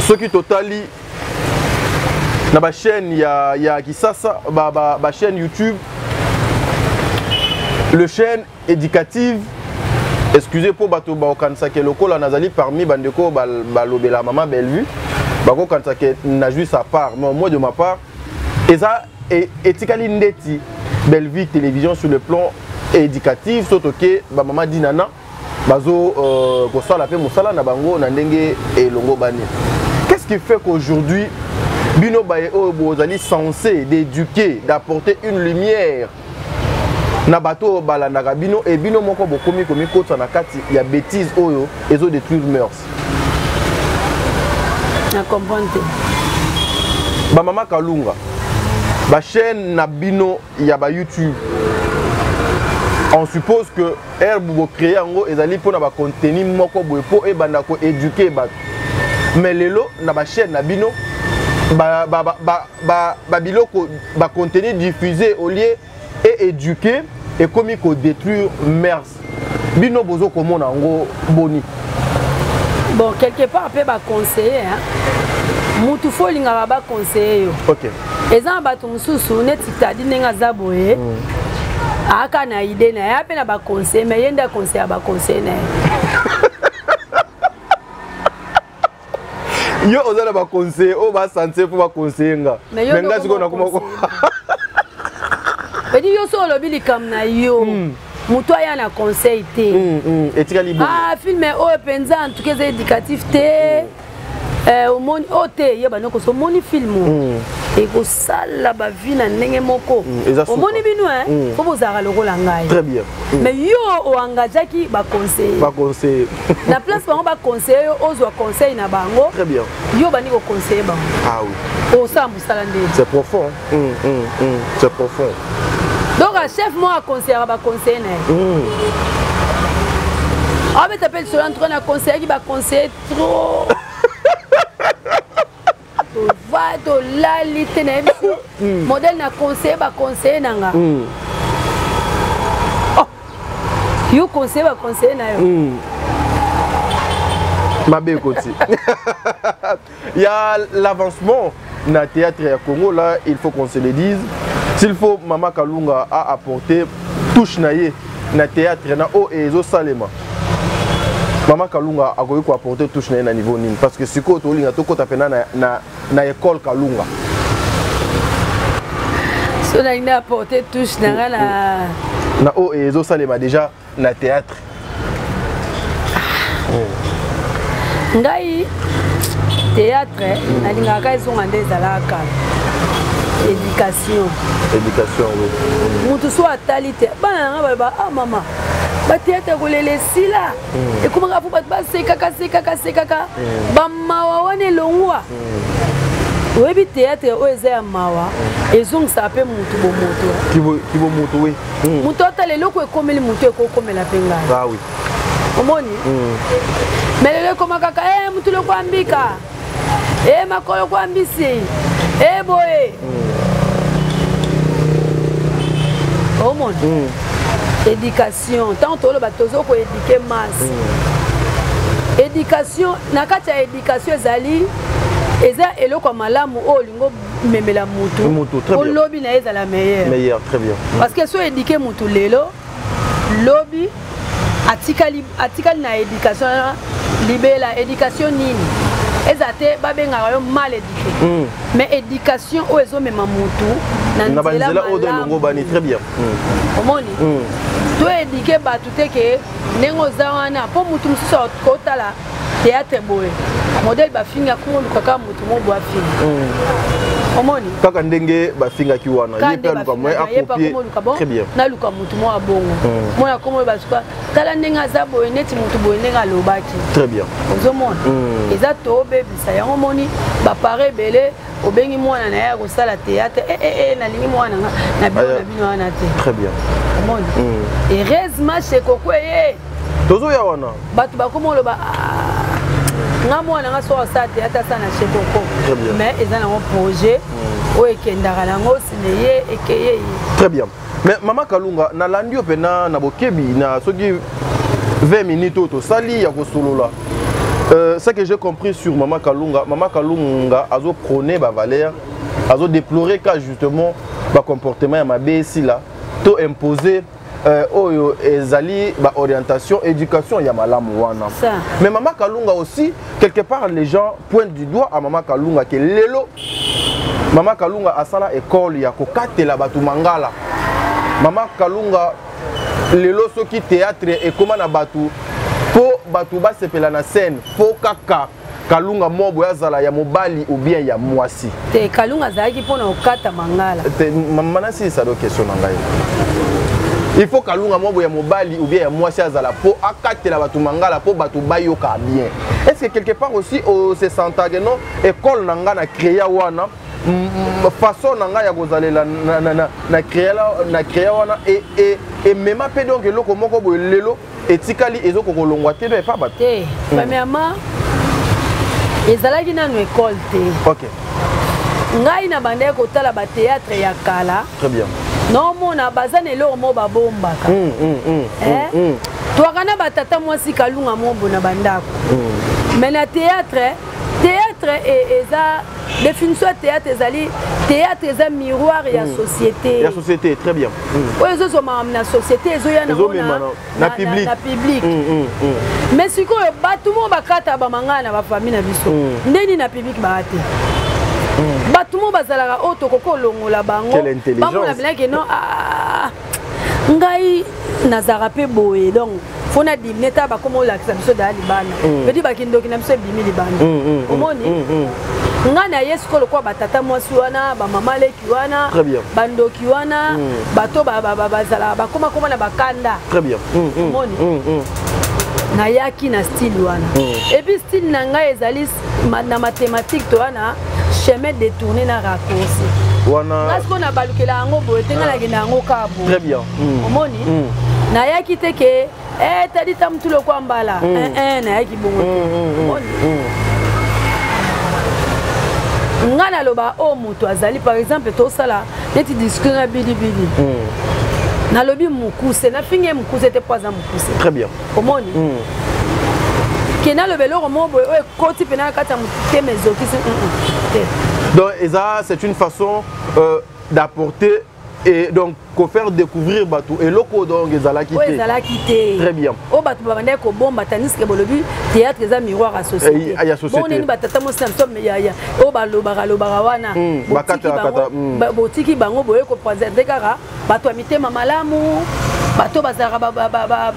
Speaker 2: ce qui totali na ba chaîne ya Kisasa ba chaîne YouTube, le chaîne éducative. Excusez pour bato ba okanisa ke lokola nazali parmi bandeko balobela Maman Bellevue bako kanisa ke na juste à part, mais moi de ma part eza etikali ndeti Bellevue télévision sur le plan éducatif surtout que ba Maman Dinana bazo kosala pe musala na bango na ndenge elongo bani. Qu'est-ce qui fait qu'aujourd'hui Bino Baye Bozali censé d'éduquer, d'apporter une lumière na bato balandaka bino et bino moko bokomi komi kota na kati ya bêtise oyo ezo détruire mœurs.
Speaker 1: Na comprendre.
Speaker 2: Ba Maman Kalunga ba chaîne na bino ya ba YouTube. On suppose que herbe créer ngo ezali pona ba contenu moko boye po e banda ko éduquer bato. Mais lelo na ba chaîne na bino biloko ba contenu diffusé au lieu et éduquer et comme il faut détruire mers bino bozo komona ngo boni.
Speaker 1: Bon quelque part peut ba conseiller hein. Mutu fo linga ba conseiller yo.
Speaker 2: OK.
Speaker 1: Ezan bato mususu neti tadi nenga zaboye. Aka na idée na ya pe na ba conseiller mais yenda conseiller ba conseiller na.
Speaker 2: Yo ozala ba conseiller o ba santé pour ba conseiller nga.
Speaker 1: Mais nga siko na kuma ko. Bedi yo so lobi likam na yo. Muto ya na conseil te.
Speaker 2: Etikali bo.
Speaker 1: Ah filme o penza en tout cas éducatif te. Au moni ote ye banoko so moni film. Et ko sala ba vie na ndenge moko. Au moni bino hein. Ko bozara lokola ngai.
Speaker 2: Très bien.
Speaker 1: Mais yo o engagaki ba conseiller.
Speaker 2: Ba conseiller.
Speaker 1: Na place bango ba conseiller ozwa conseil na bango.
Speaker 2: Très bien.
Speaker 1: Yo bani ko conseiller bango.
Speaker 2: Ah oui.
Speaker 1: O sambu sala ndenge.
Speaker 2: C'est profond. C'est profond.
Speaker 1: Donc un chef moi conseiller ba conseiller na. Ah mais t'appelles sur l'entrée na conseiller qui ba conseiller trop. Va to la litene modèle na conseiller ba conseiller nanga. Oh. Yo conseiller ba conseiller na yo.
Speaker 2: Mabe koti. Il y a l'avancement na théâtre ya Congo là, il faut qu'on se le dise. S'il faut Maman Kalunga a apporté touche na ye na théâtre na o ezo salema. Maman Kalunga a ko apporter touche na ye na niveau nini parce que siko to linga to kota pena na école Kalunga.
Speaker 1: So na ina apporter touche na
Speaker 2: na o ezo salema déjà na théâtre.
Speaker 1: Ngai théâtre nalinga ka ezonga nde ezalaka éducation
Speaker 2: oui.
Speaker 1: Mutu so atali te bana nga ba ah mama ba théâtre kolele sila et comment nga fu ba sekaka ba mawa wane longwa webi théâtre o eza ya mawa ezong sa pe mutu bo moto
Speaker 2: qui bo moto oui.
Speaker 1: Mutu atale loko ekomeli mutu ekokomela penga.
Speaker 2: Ah oui.
Speaker 1: Omoni? Mais le comment kaka mutu loko ambika. Makolo ko ambisi. Boye. Omoni? Éducation. Tant to lo batozo ko éduquer masse. Éducation, na kati ya éducation ezali eza eloko malamu o lingo memela mutu. O lobi na eza la meilleure.
Speaker 2: Meilleure, très bien.
Speaker 1: Parce que so éduquer mutu lelo lobi atikali na éducation libela éducation nini ezate babenga yo mal éduqué mais éducation o ezo mema mutu na nzela
Speaker 2: o de longo bani très bien.
Speaker 1: Omoni to éduquer batu te ke nengo zawana po mutu msusu kotala théâtre boye modèle bafinga ko kaka mutu mo boa finga omoni
Speaker 2: kaka ndenge bafinga ki wana yepe aluka moyen acopier très bien
Speaker 1: na luka mutu mo abongo mona komo basuka tala ndenge aza boye neti mutu boye ndenge alobaki
Speaker 2: très bien
Speaker 1: ozomona eza to bebisa yango moni bapare ebele obengi mwana na ye akosala théâtre nalingi mwana na bino na bino wana te
Speaker 2: très bien
Speaker 1: omoni heureusement chez Koko ye
Speaker 2: tozoya wana
Speaker 1: bato bakomi oloba nga mwana nga so asala théâtre asa na chez Koko mais eza nango projet oyo ekendaka nango sine ye ekeye ye
Speaker 2: très bien mais Mama Kalunga nalandi yo pena na bokebi na soki 20 minutes oyo tosali ya kosolola ce que j'ai compris sur Mama Kalunga azo prôner ba valeur azo déplorer ka justement ba comportement ya mabe ici là to imposer oyo ezali ba orientation éducation ya malamu wana mais Mama Kalunga aussi quelque part les gens pointent du doigt à Mama Kalunga que lelo Mama Kalunga asala école ya kokatela batu mangala Mama Kalunga lelo soki théâtre et comment na batu po batu basepela na scène po kaka Kalunga mobo yazala ya mobali ou bien ya mwasi
Speaker 1: te Kalunga zaki pona okata mangala
Speaker 2: te mamana si ça do question na ngai il faut Kalunga mobo ya mobali ou bien ya mwasi yazala po akatela batu mangala po batu bayoka bien est-ce que quelque part aussi au se sentage non école nanga na créer wana façon nanga ya kozalela na créer wana et même pe donc eloko moko boye lelo etikali ezoko kolongwa te pas bato
Speaker 1: te premièrement ezalaki nanu école te
Speaker 2: OK
Speaker 1: ngai na bande kotala ba théâtre ya kala
Speaker 2: très bien
Speaker 1: non mona bazana eloko mo babombaka twakana batata mwasi Kalunga mombo na bandako mais na théâtre eza définition ya théâtre ezali théâtre eza miroir ya société
Speaker 2: ya société très bien
Speaker 1: oyo ezozoma na société ezoya na public mais sikoyo bato mo bakata bamangana na bafamille na biso ndeni na public baa te bato mo bazalaka oyo tokoki olongola bango bamona bilaki no ngai nazaka mpe boye donc faut na dimine ta bakoma olakisa biso daya libanda pedi bakindoki na biso ebimi libanda omoni nga na ye sikoyo lokwa batata mwasi wana bamama leki wana bandoki wana bato bazalaka bakomakoma na bakanda omoni nayaki na style wana epuis style na ngai ezali na mathématique to wana chemin détourné na raccourci parce qu'on a balukela yango boye te nga nakenda yango ka boye omoni nayaki te ke tadi ta mutu lokwa mbala nayaki bongo omoni nga naloba o moto azali par exemple tosala neti discussion na bilibili nalobi mukuse nafingi mukuse te po aza mukuse
Speaker 2: très bien
Speaker 1: omoni kena lobelo mo boye o ekoti pena kata mutute mezokisi
Speaker 2: donc c'est une façon d'apporter et donc ko faire découvrir batou et loko donc ezalaki
Speaker 1: te
Speaker 2: très bien
Speaker 1: o batou babande ko bomba taniske bolobi théâtre eza miroir à société bon nini batata mo samso ya o balobara wana botiki bango boye ko présenter kaka bato amitema malamu bato bazalaka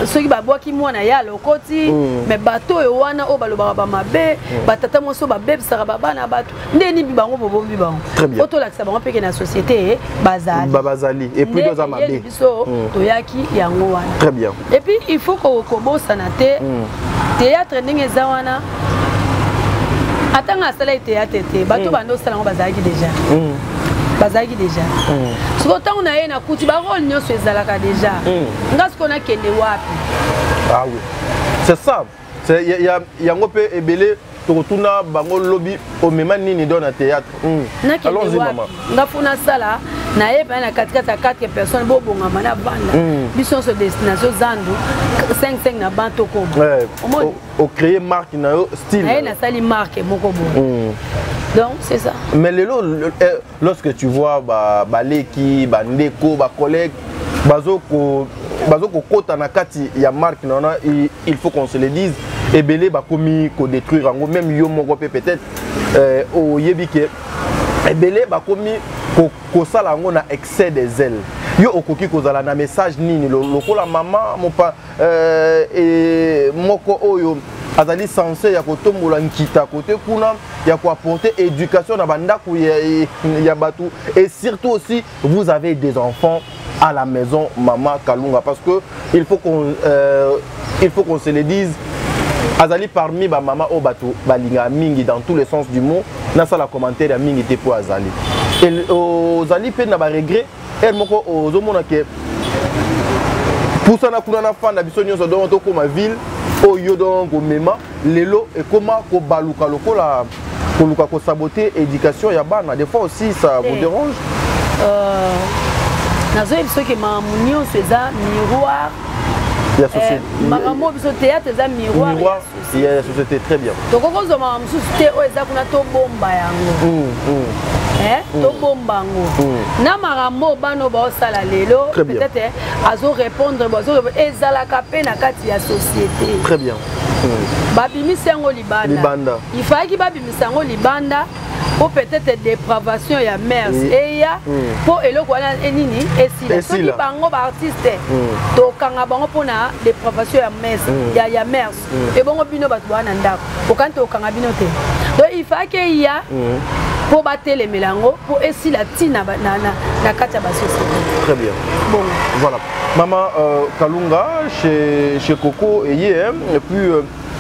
Speaker 1: soki babwaki mwana ya lokoti mais bato oyo wana o balobaka bamabe batata moso babebisaka babana bato ndeni bibango bobombi bango otolakisa bango mpeke na société
Speaker 2: bazali et puis dans amabe
Speaker 1: biso toyaki yango wana
Speaker 2: très bien
Speaker 1: et puis il faut kobosana te théâtre ndenge eza wana atanga asala théâtre te bato bando osala yango bazalaki déjà siko ntango na ye na kuti barole nyonso ezalaka déjà nga siko nakende wapi
Speaker 2: ah oui c'est ça yango mpe ebele tokotuna bango lobi omema nini do na théâtre
Speaker 1: nakende wapi nga fo nasala na ye mpe na katikati ya 4 personnes bobongama na banda biso nyonso destination zandu 5 na bantoko
Speaker 2: ocréer marque na yo style
Speaker 1: na ye nasali marque moko boye donc c'est ça
Speaker 2: mais lorsque tu vois baleki bandeko bacollègue bazoko kota na kati ya marque nona il faut qu'on se le dise ebele bakomi ko détruire yango même yo moko peut-être oyebi ke ebele bakomi kosala yango na excès des ailes yo okoki kozala na message nini lokola mama mopa moko oyo azali censé ya kotombola nkita côté kuna ya ko apporter éducation na bandako ya batu et surtout aussi vous avez des enfants à la maison Maman Kalunga parce que il faut qu'on se le dise azali parmi ba mama o batu balinga mingi dans tous les sens du mot na sala commentaire ya mingi te po azali et ozali pe na ba regret elle moko ozomona ke pusana kuna na fanda biso nyonso donc to koma ville oyo donc mema lelo et comment ko baluka lokola ko luka ko saboter éducation ya bana des fois aussi ça vous dérange
Speaker 1: nazo biso ke mamunyo c'est miroir
Speaker 2: la société
Speaker 1: makambo biso théâtre eza miroir
Speaker 2: il y a la société très bien
Speaker 1: donc okozo makambo société o eza kuna to bomba yango to bomba yango na makambo bano ba osala lelo peut-être azo répondre ezalaka pe na kati ya société
Speaker 2: très bien
Speaker 1: babimisa yango libanda il fallait ki babimisa yango libanda pour peut-être dépravation ya mers et ya pour eloko wana enini esila soki bango ba artiste to kanga bango pona dépravation ya mers ya mers et bongo bino batu bana ndako okante okanga bino te donc il faut que ya pour battre les mélango pour esila tina na kati ya ba société
Speaker 2: très bien
Speaker 1: bon
Speaker 2: voilà Maman Kalunga chez Coco et puis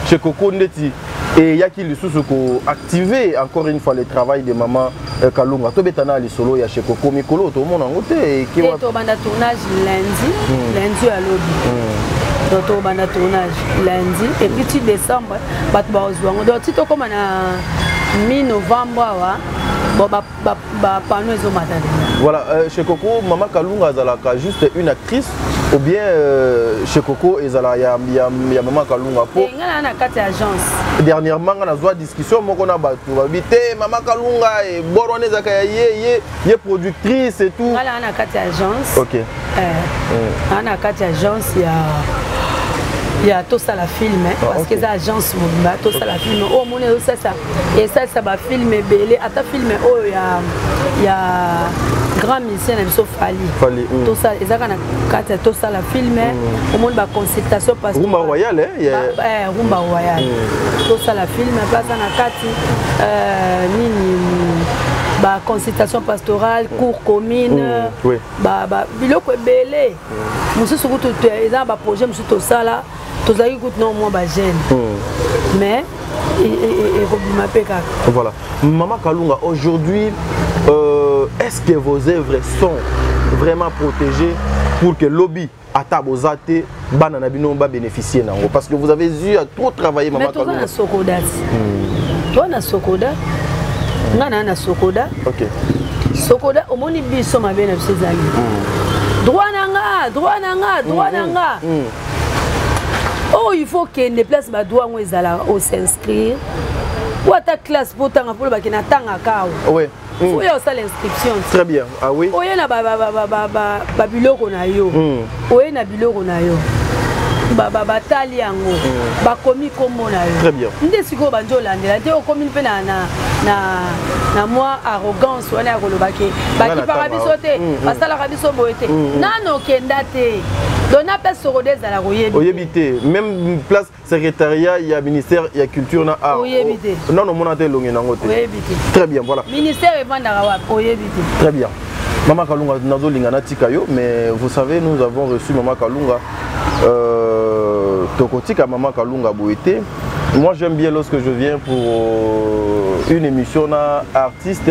Speaker 2: chez Coco Ndeti et yaki lisusu ko activer encore une fois le travail de Maman Kalunga to betana li solo ya chez Coco mikolo to mona ngote et ki
Speaker 1: to banda tournage lundi à lobby to banda tournage lundi et puis décembre bat ba ozwango donc tito comme na mi-novembre wa bon ba pano ezo matane.
Speaker 2: Voilà chez Coco Maman Kalunga azalaka juste une actrice ou bien chez Coco ezala ya Maman Kalunga po
Speaker 1: ngana na kati agence
Speaker 2: dernièrement on a eu discussion moko na batu babité Maman Kalunga et borone zaka ye productrice et tout
Speaker 1: ngala na kati agence
Speaker 2: OK
Speaker 1: ana kati agence il y a tout ça la film parce que ça agence mobile tout ça la film oh mon ça et ça va filmer belé ata filmer oh il y a grand musicien na biso Fali tout ça ezaka na kati tout ça la film au monde ba consultation parce
Speaker 2: Rumba Royal
Speaker 1: Rumba Royal tout ça la film place na kati nini ba consultation pastorale cours commune ba biloko belé mususu kutu eza ba projet mususu to sala tozali kutu non moi ba jeune mais et robima peka
Speaker 2: voilà Maman Kalunga aujourd'hui est-ce que vos œuvres sont vraiment protégées pour que lobby atabozate banana bino ba bénéficier nango parce que vous avez eu à trop travailler Maman Kalunga
Speaker 1: mais toi na sokoda ngana na sokoda
Speaker 2: OK
Speaker 1: sokoda omoni biso mabe na bisezali droit nanga oh il faut que ne place ba droit ngo ezala au s'inscrire ou ta classe pour tanga pour ba kina tanga kawo
Speaker 2: ouais
Speaker 1: faut y avoir l'inscription
Speaker 2: très bien ah oui
Speaker 1: oye na ba biloko na yo oye na biloko na yo batali yango bakomi kombo na yo
Speaker 2: très bien
Speaker 1: nde siko banjo landela te okomi pe na moi arrogance wana ya kolobaki bakipaka biso te basalaka biso boye te nano okenda te donc na place soko ezala
Speaker 2: koyebi te même place secrétariat ya ministère ya culture na art
Speaker 1: oyebi te
Speaker 2: non mona te longi nango te
Speaker 1: oyebi te
Speaker 2: très bien voilà
Speaker 1: ministère evandaka wapi oyebi te
Speaker 2: très bien Maman Kalunga nazolinga na tikayo mais vous savez nous avons reçu Maman Kalunga tokotika Maman Kalunga boité. Moi j'aime bien lorsque je viens pour une émission na artiste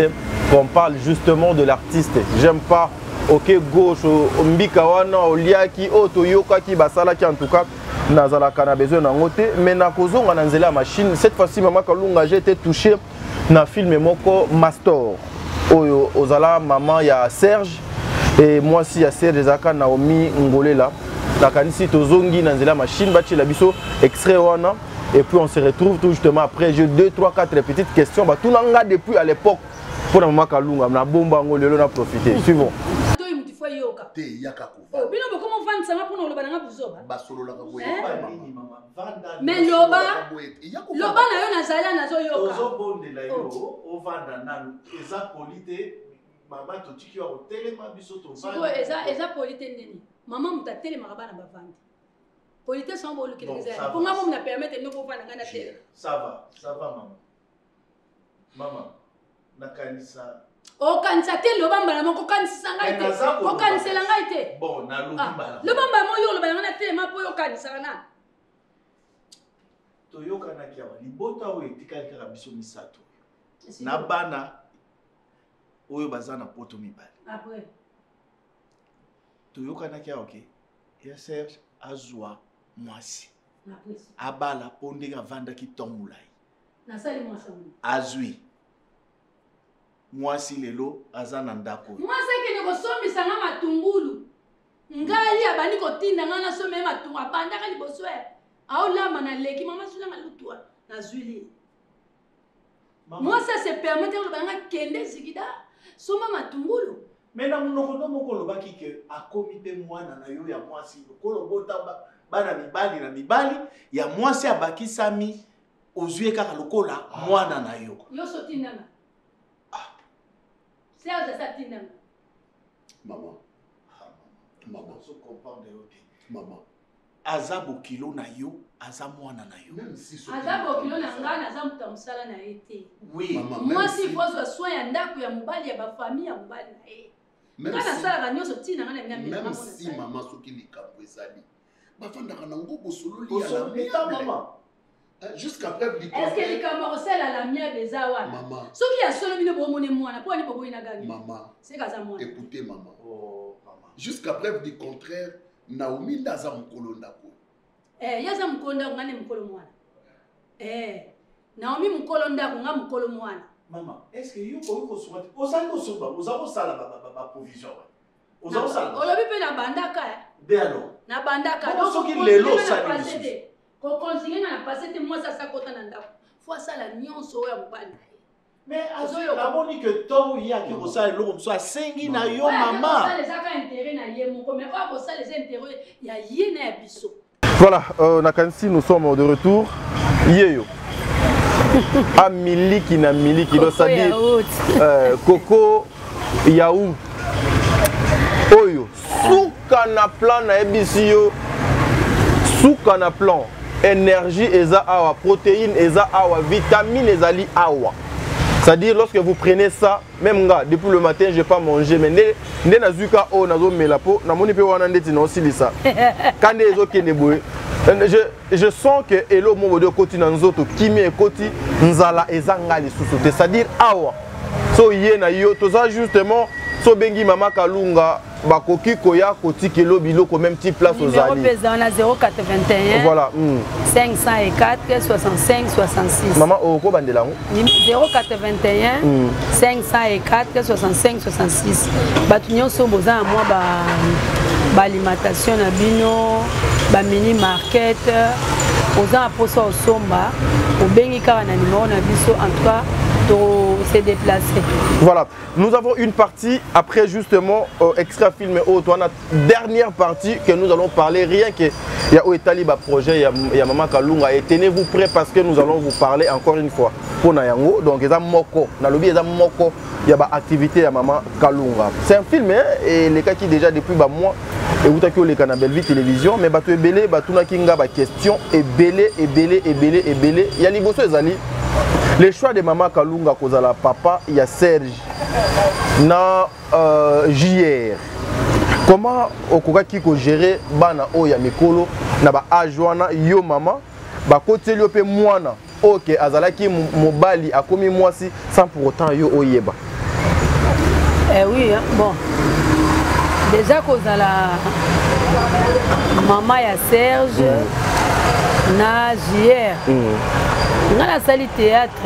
Speaker 2: qu'on parle justement de l'artiste. J'aime pas OK gauche mbika wana oliaki otoyoka ki basala ki en tout cas nazala kana besoin nango te mais na kozonga na nzela machine cette fois-ci Maman Kalunga j'ai été touché na film moko Mastor oyo ozala maman ya Serge et moi aussi ya Serge ezaka Naomi Ngolela la kanisi tozongi na nzela machine bati la biso extrait wana et puis on se retrouve tout justement après j'ai 2 3 4 petites questions ba tout nanga depuis à l'époque pour Maman Kalunga na bomba ngolelo na profiter suivons
Speaker 4: te yaka ko
Speaker 6: oh bino bo comment vendre ça pour loba nga buzoba
Speaker 4: ba solo la ka boye
Speaker 6: mama vanda mais loba na yo na zala na zo yoka
Speaker 10: ozo bondela yo o vanda nanu eza polite mama to tiki wa telema biso to vanda
Speaker 6: eza polite ndeni mama mutatelema bana bavanda
Speaker 1: Politesse sans bolu qui
Speaker 10: Bon,
Speaker 1: les
Speaker 10: ça
Speaker 1: pour moi,
Speaker 10: va.
Speaker 1: on me permettre de ne pas faire la télé.
Speaker 10: Ça va, maman. Maman, nakanisa.
Speaker 1: O kanisa te lo bamba na moko kanisa ngai te. Ko kanisa la ngai te.
Speaker 10: Bon, na lo bamba.
Speaker 1: Lo bamba mo yo lo bamba na te ma po yo kanisa na.
Speaker 10: Toyoka na kiawa libota oyo etikali kaka biso misato. Na bana oyo bazana poto mibali.
Speaker 1: Après.
Speaker 10: Toyoka na kiawa ke. Ya Serge azwa mwasi.
Speaker 1: Après.
Speaker 10: Abala pondeka vanda ki tombulai.
Speaker 1: Na sali mwasi.
Speaker 10: Azwi. Mwasi lelo azana ndako.
Speaker 1: Mwasi ke ko sombisa nga matungulu. Ngai abandi ko tinda nga na sombe matungu abanda ka liboso e. Aolama na leki mama sula nga lutwa na zwili. Mwasi se permettre lo banga kende zikida soma matungulu.
Speaker 10: Mena munoko no moko lo baki ke akomi pe mwana na yo ya mwasi lokolo bota bana mibali na mibali ya mwasi abakisami ozwie kaka lokola mwana na yo.
Speaker 1: Yo so tindanga. Serge sa tindanga.
Speaker 4: Maman. Maman.
Speaker 10: So comprendre yo te.
Speaker 4: Maman.
Speaker 10: Azabo kilo na yo, azamwana na yo.
Speaker 4: Même si
Speaker 1: Azabo kilo na nga na zamuta musala na ete.
Speaker 10: Oui.
Speaker 1: Moi si faut soin ya ndako ya mobali ya ba famille ya mobali na ye.
Speaker 4: Même
Speaker 1: si sala nyoso tina nga na mina
Speaker 4: même si maman soki likambo ezali. Bafandaka na ngo bosololi ya la
Speaker 10: maman.
Speaker 4: Jusqu'à preuve du
Speaker 1: contraire. Est-ce que les camarades c'est la mienne des awa?
Speaker 4: Maman.
Speaker 1: Ce qui a solo bino bo mone mwana, pour ni bobo ina gagné.
Speaker 4: Maman.
Speaker 1: C'est kaza mwana.
Speaker 4: Écoutez maman.
Speaker 10: Oh maman.
Speaker 4: Jusqu'à preuve du contraire, Naomi ndaza mukolo ndako.
Speaker 1: Yaza mukolo ndako ngane mukolo mwana. Naomi mukolo ndako nga mukolo mwana.
Speaker 10: Maman, est-ce que yo ko soba osali ko soba, ozako sala ba provision. Ozako sala.
Speaker 1: Olobi pe na bandaka.
Speaker 10: De alors.
Speaker 1: Na bandaka.
Speaker 10: Donc soki lelo sali.
Speaker 1: Ko konsigne na passer moi ça ça kota na ndako. Faut ça la nyonso ya mobali.
Speaker 10: Mais azoyo aboni que to ya ki ko sala lo so asengi na yo maman.
Speaker 1: Ça les aka intérêt na ye moko mais pas ko ça les intérêts ya ye na biso.
Speaker 2: Voilà, Nakansi, nous sommes de retour. Yeyo. A miliki na miliki, c'est-à-dire Coco Yaou. Oyo. Souka na plan na ebisio. Souka na plan. Énergie eza awa, protéines eza awa, vitamines ezali awa. C'est-à-dire lorsque vous prenez ça, même là, depuis le matin, je n'ai pas mangé, mais ne nazuka o nazo melapo, na moni pe wana ndeti na aussi lisa. Quand les autres kende je sens que elo mo de koti na nzoto, kimi e koti nzala ezanga lisusu. C'est-à-dire awa. So ye na yo, to ça justement, so bengi mama Kalunga bakoki koya koti kelo biloko même type place aux
Speaker 1: alliés. Numéro pesant na 081.
Speaker 2: Voilà.
Speaker 1: 504 65 66.
Speaker 2: Maman oko bandelango.
Speaker 1: 081 504 65 66. Batunyo so boza moi ba alimentation na bino, ba mini market, oza poso osomba, obengi kaka na numéro na biso en tout cas se déplacer. Voilà,
Speaker 2: nous avons une partie après justement extra film la dernière partie que nous allons parler rien que il y a Taliba projet il y a Maman Kalunga et tenez-vous prêts parce que nous allons vous parler encore une fois pour Nayango donc il y a moko na lobby il y a moko il y a activité à Maman Kalunga. C'est un film hein, et les cas qui déjà depuis mois et vous avez les canaux Belleville télévision mais bateau belé bateau na kinga ba question et belé il y a liboso ezali. Les choix de Maman Kalunga kozala papa, il y a Serge, na JR. Comment okoka kiko gérer bana o ya mikolo na ba ajwana yo mama ba côté lio pe mwana OK azalaki mobali akomi mwasi sans pour autant yo oyeba.
Speaker 1: Oui hein, bon. Déjà kozala maman ya Serge na JR. Dans la salle théâtre,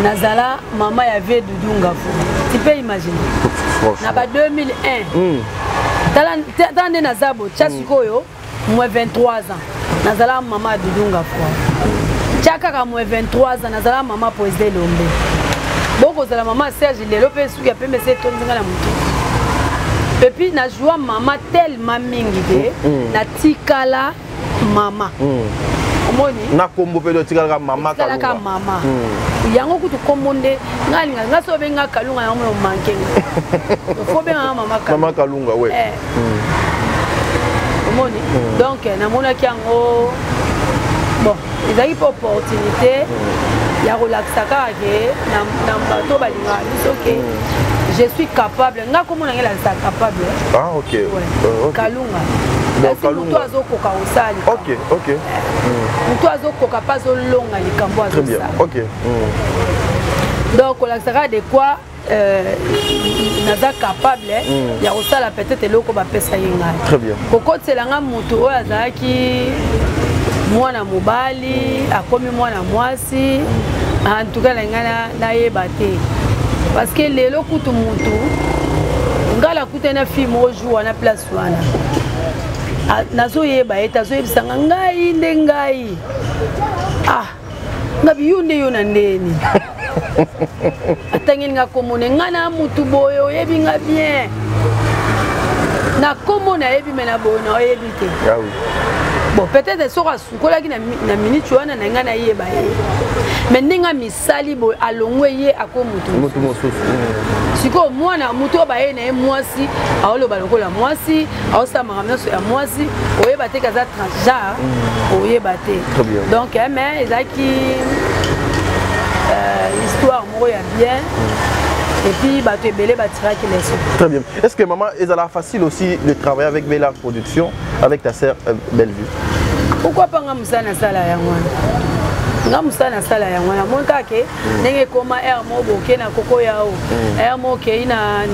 Speaker 1: Nazala, maman y avait Doudou. Tu peux imaginer. Naba 2001. Dans Nazabo, Tchasikoyo, moi 23 ans. Nazala, maman Doudou. Tchaka, moi 23 ans. Nazala, maman Poésie Lombe. Beaucoup de la maman Serge, il est lopé sous la peine de cette tonne de la moto. Et puis, na joie maman tellement mingi, na tikala maman.
Speaker 2: Na kombo pe do tikala mama Kalunga.
Speaker 1: Tikala mama. Yango kutu komonde ngalinga ngaso benga Kalunga yango mo mankenga. Faut bien mama Kalunga.
Speaker 2: Mama Kalunga ouais.
Speaker 1: omoni donc namonaki yango bon ezalaki mpe opportunité ya kolakisa kaka ke na bato balingaka biso ke je suis capable nga komona nge lakisa capable
Speaker 2: ah ok
Speaker 1: kalunga kasi moto azokoka kosala
Speaker 2: ok
Speaker 1: moto azokoka mpe azolonga likambo azosala
Speaker 2: ok
Speaker 1: donc kolakisa kaka de quoi naza capable ya kosala peut-être eloko bapesa ye ngai kokotiselanga moto oyo azalaki mwana mobali akomi mwana mwasi en tout cas na ngai nayeba te parce que lelo kutu mutu ngala kutu na fille mo jour wana place wana nazoyeba ye tazoyebisanga ngai nde ngai ngabi yo nde yo na ndeni atangeli nga komone nga na mutu boye oyebi nga bien na komona yebi me na boye na oyebi te bon peut-être soki asukolaki na minute wana na nga nayeba ye me ndenge misali boye alongwe ye ako mutu
Speaker 2: mosusu
Speaker 1: sikoyo mwana mutu oyo baye na ye mwasi aoloba lokola mwasi aosamaka nyonso ya mwasi oyeba te kaza transgenre oyeba te donc mais ezalaki histoire moko ya bien et puis bato ebele batiraki leçon.
Speaker 2: Très bien. Est-ce que maman, est-ce facile aussi de travailler avec Bella Production, avec ta sœur Bellevue?
Speaker 1: Pourquoi pas nga musana sala ya mwana? Nga musana sala ya mwana monka ke ndenge koma air mo boke na koko yao. Air mo ke na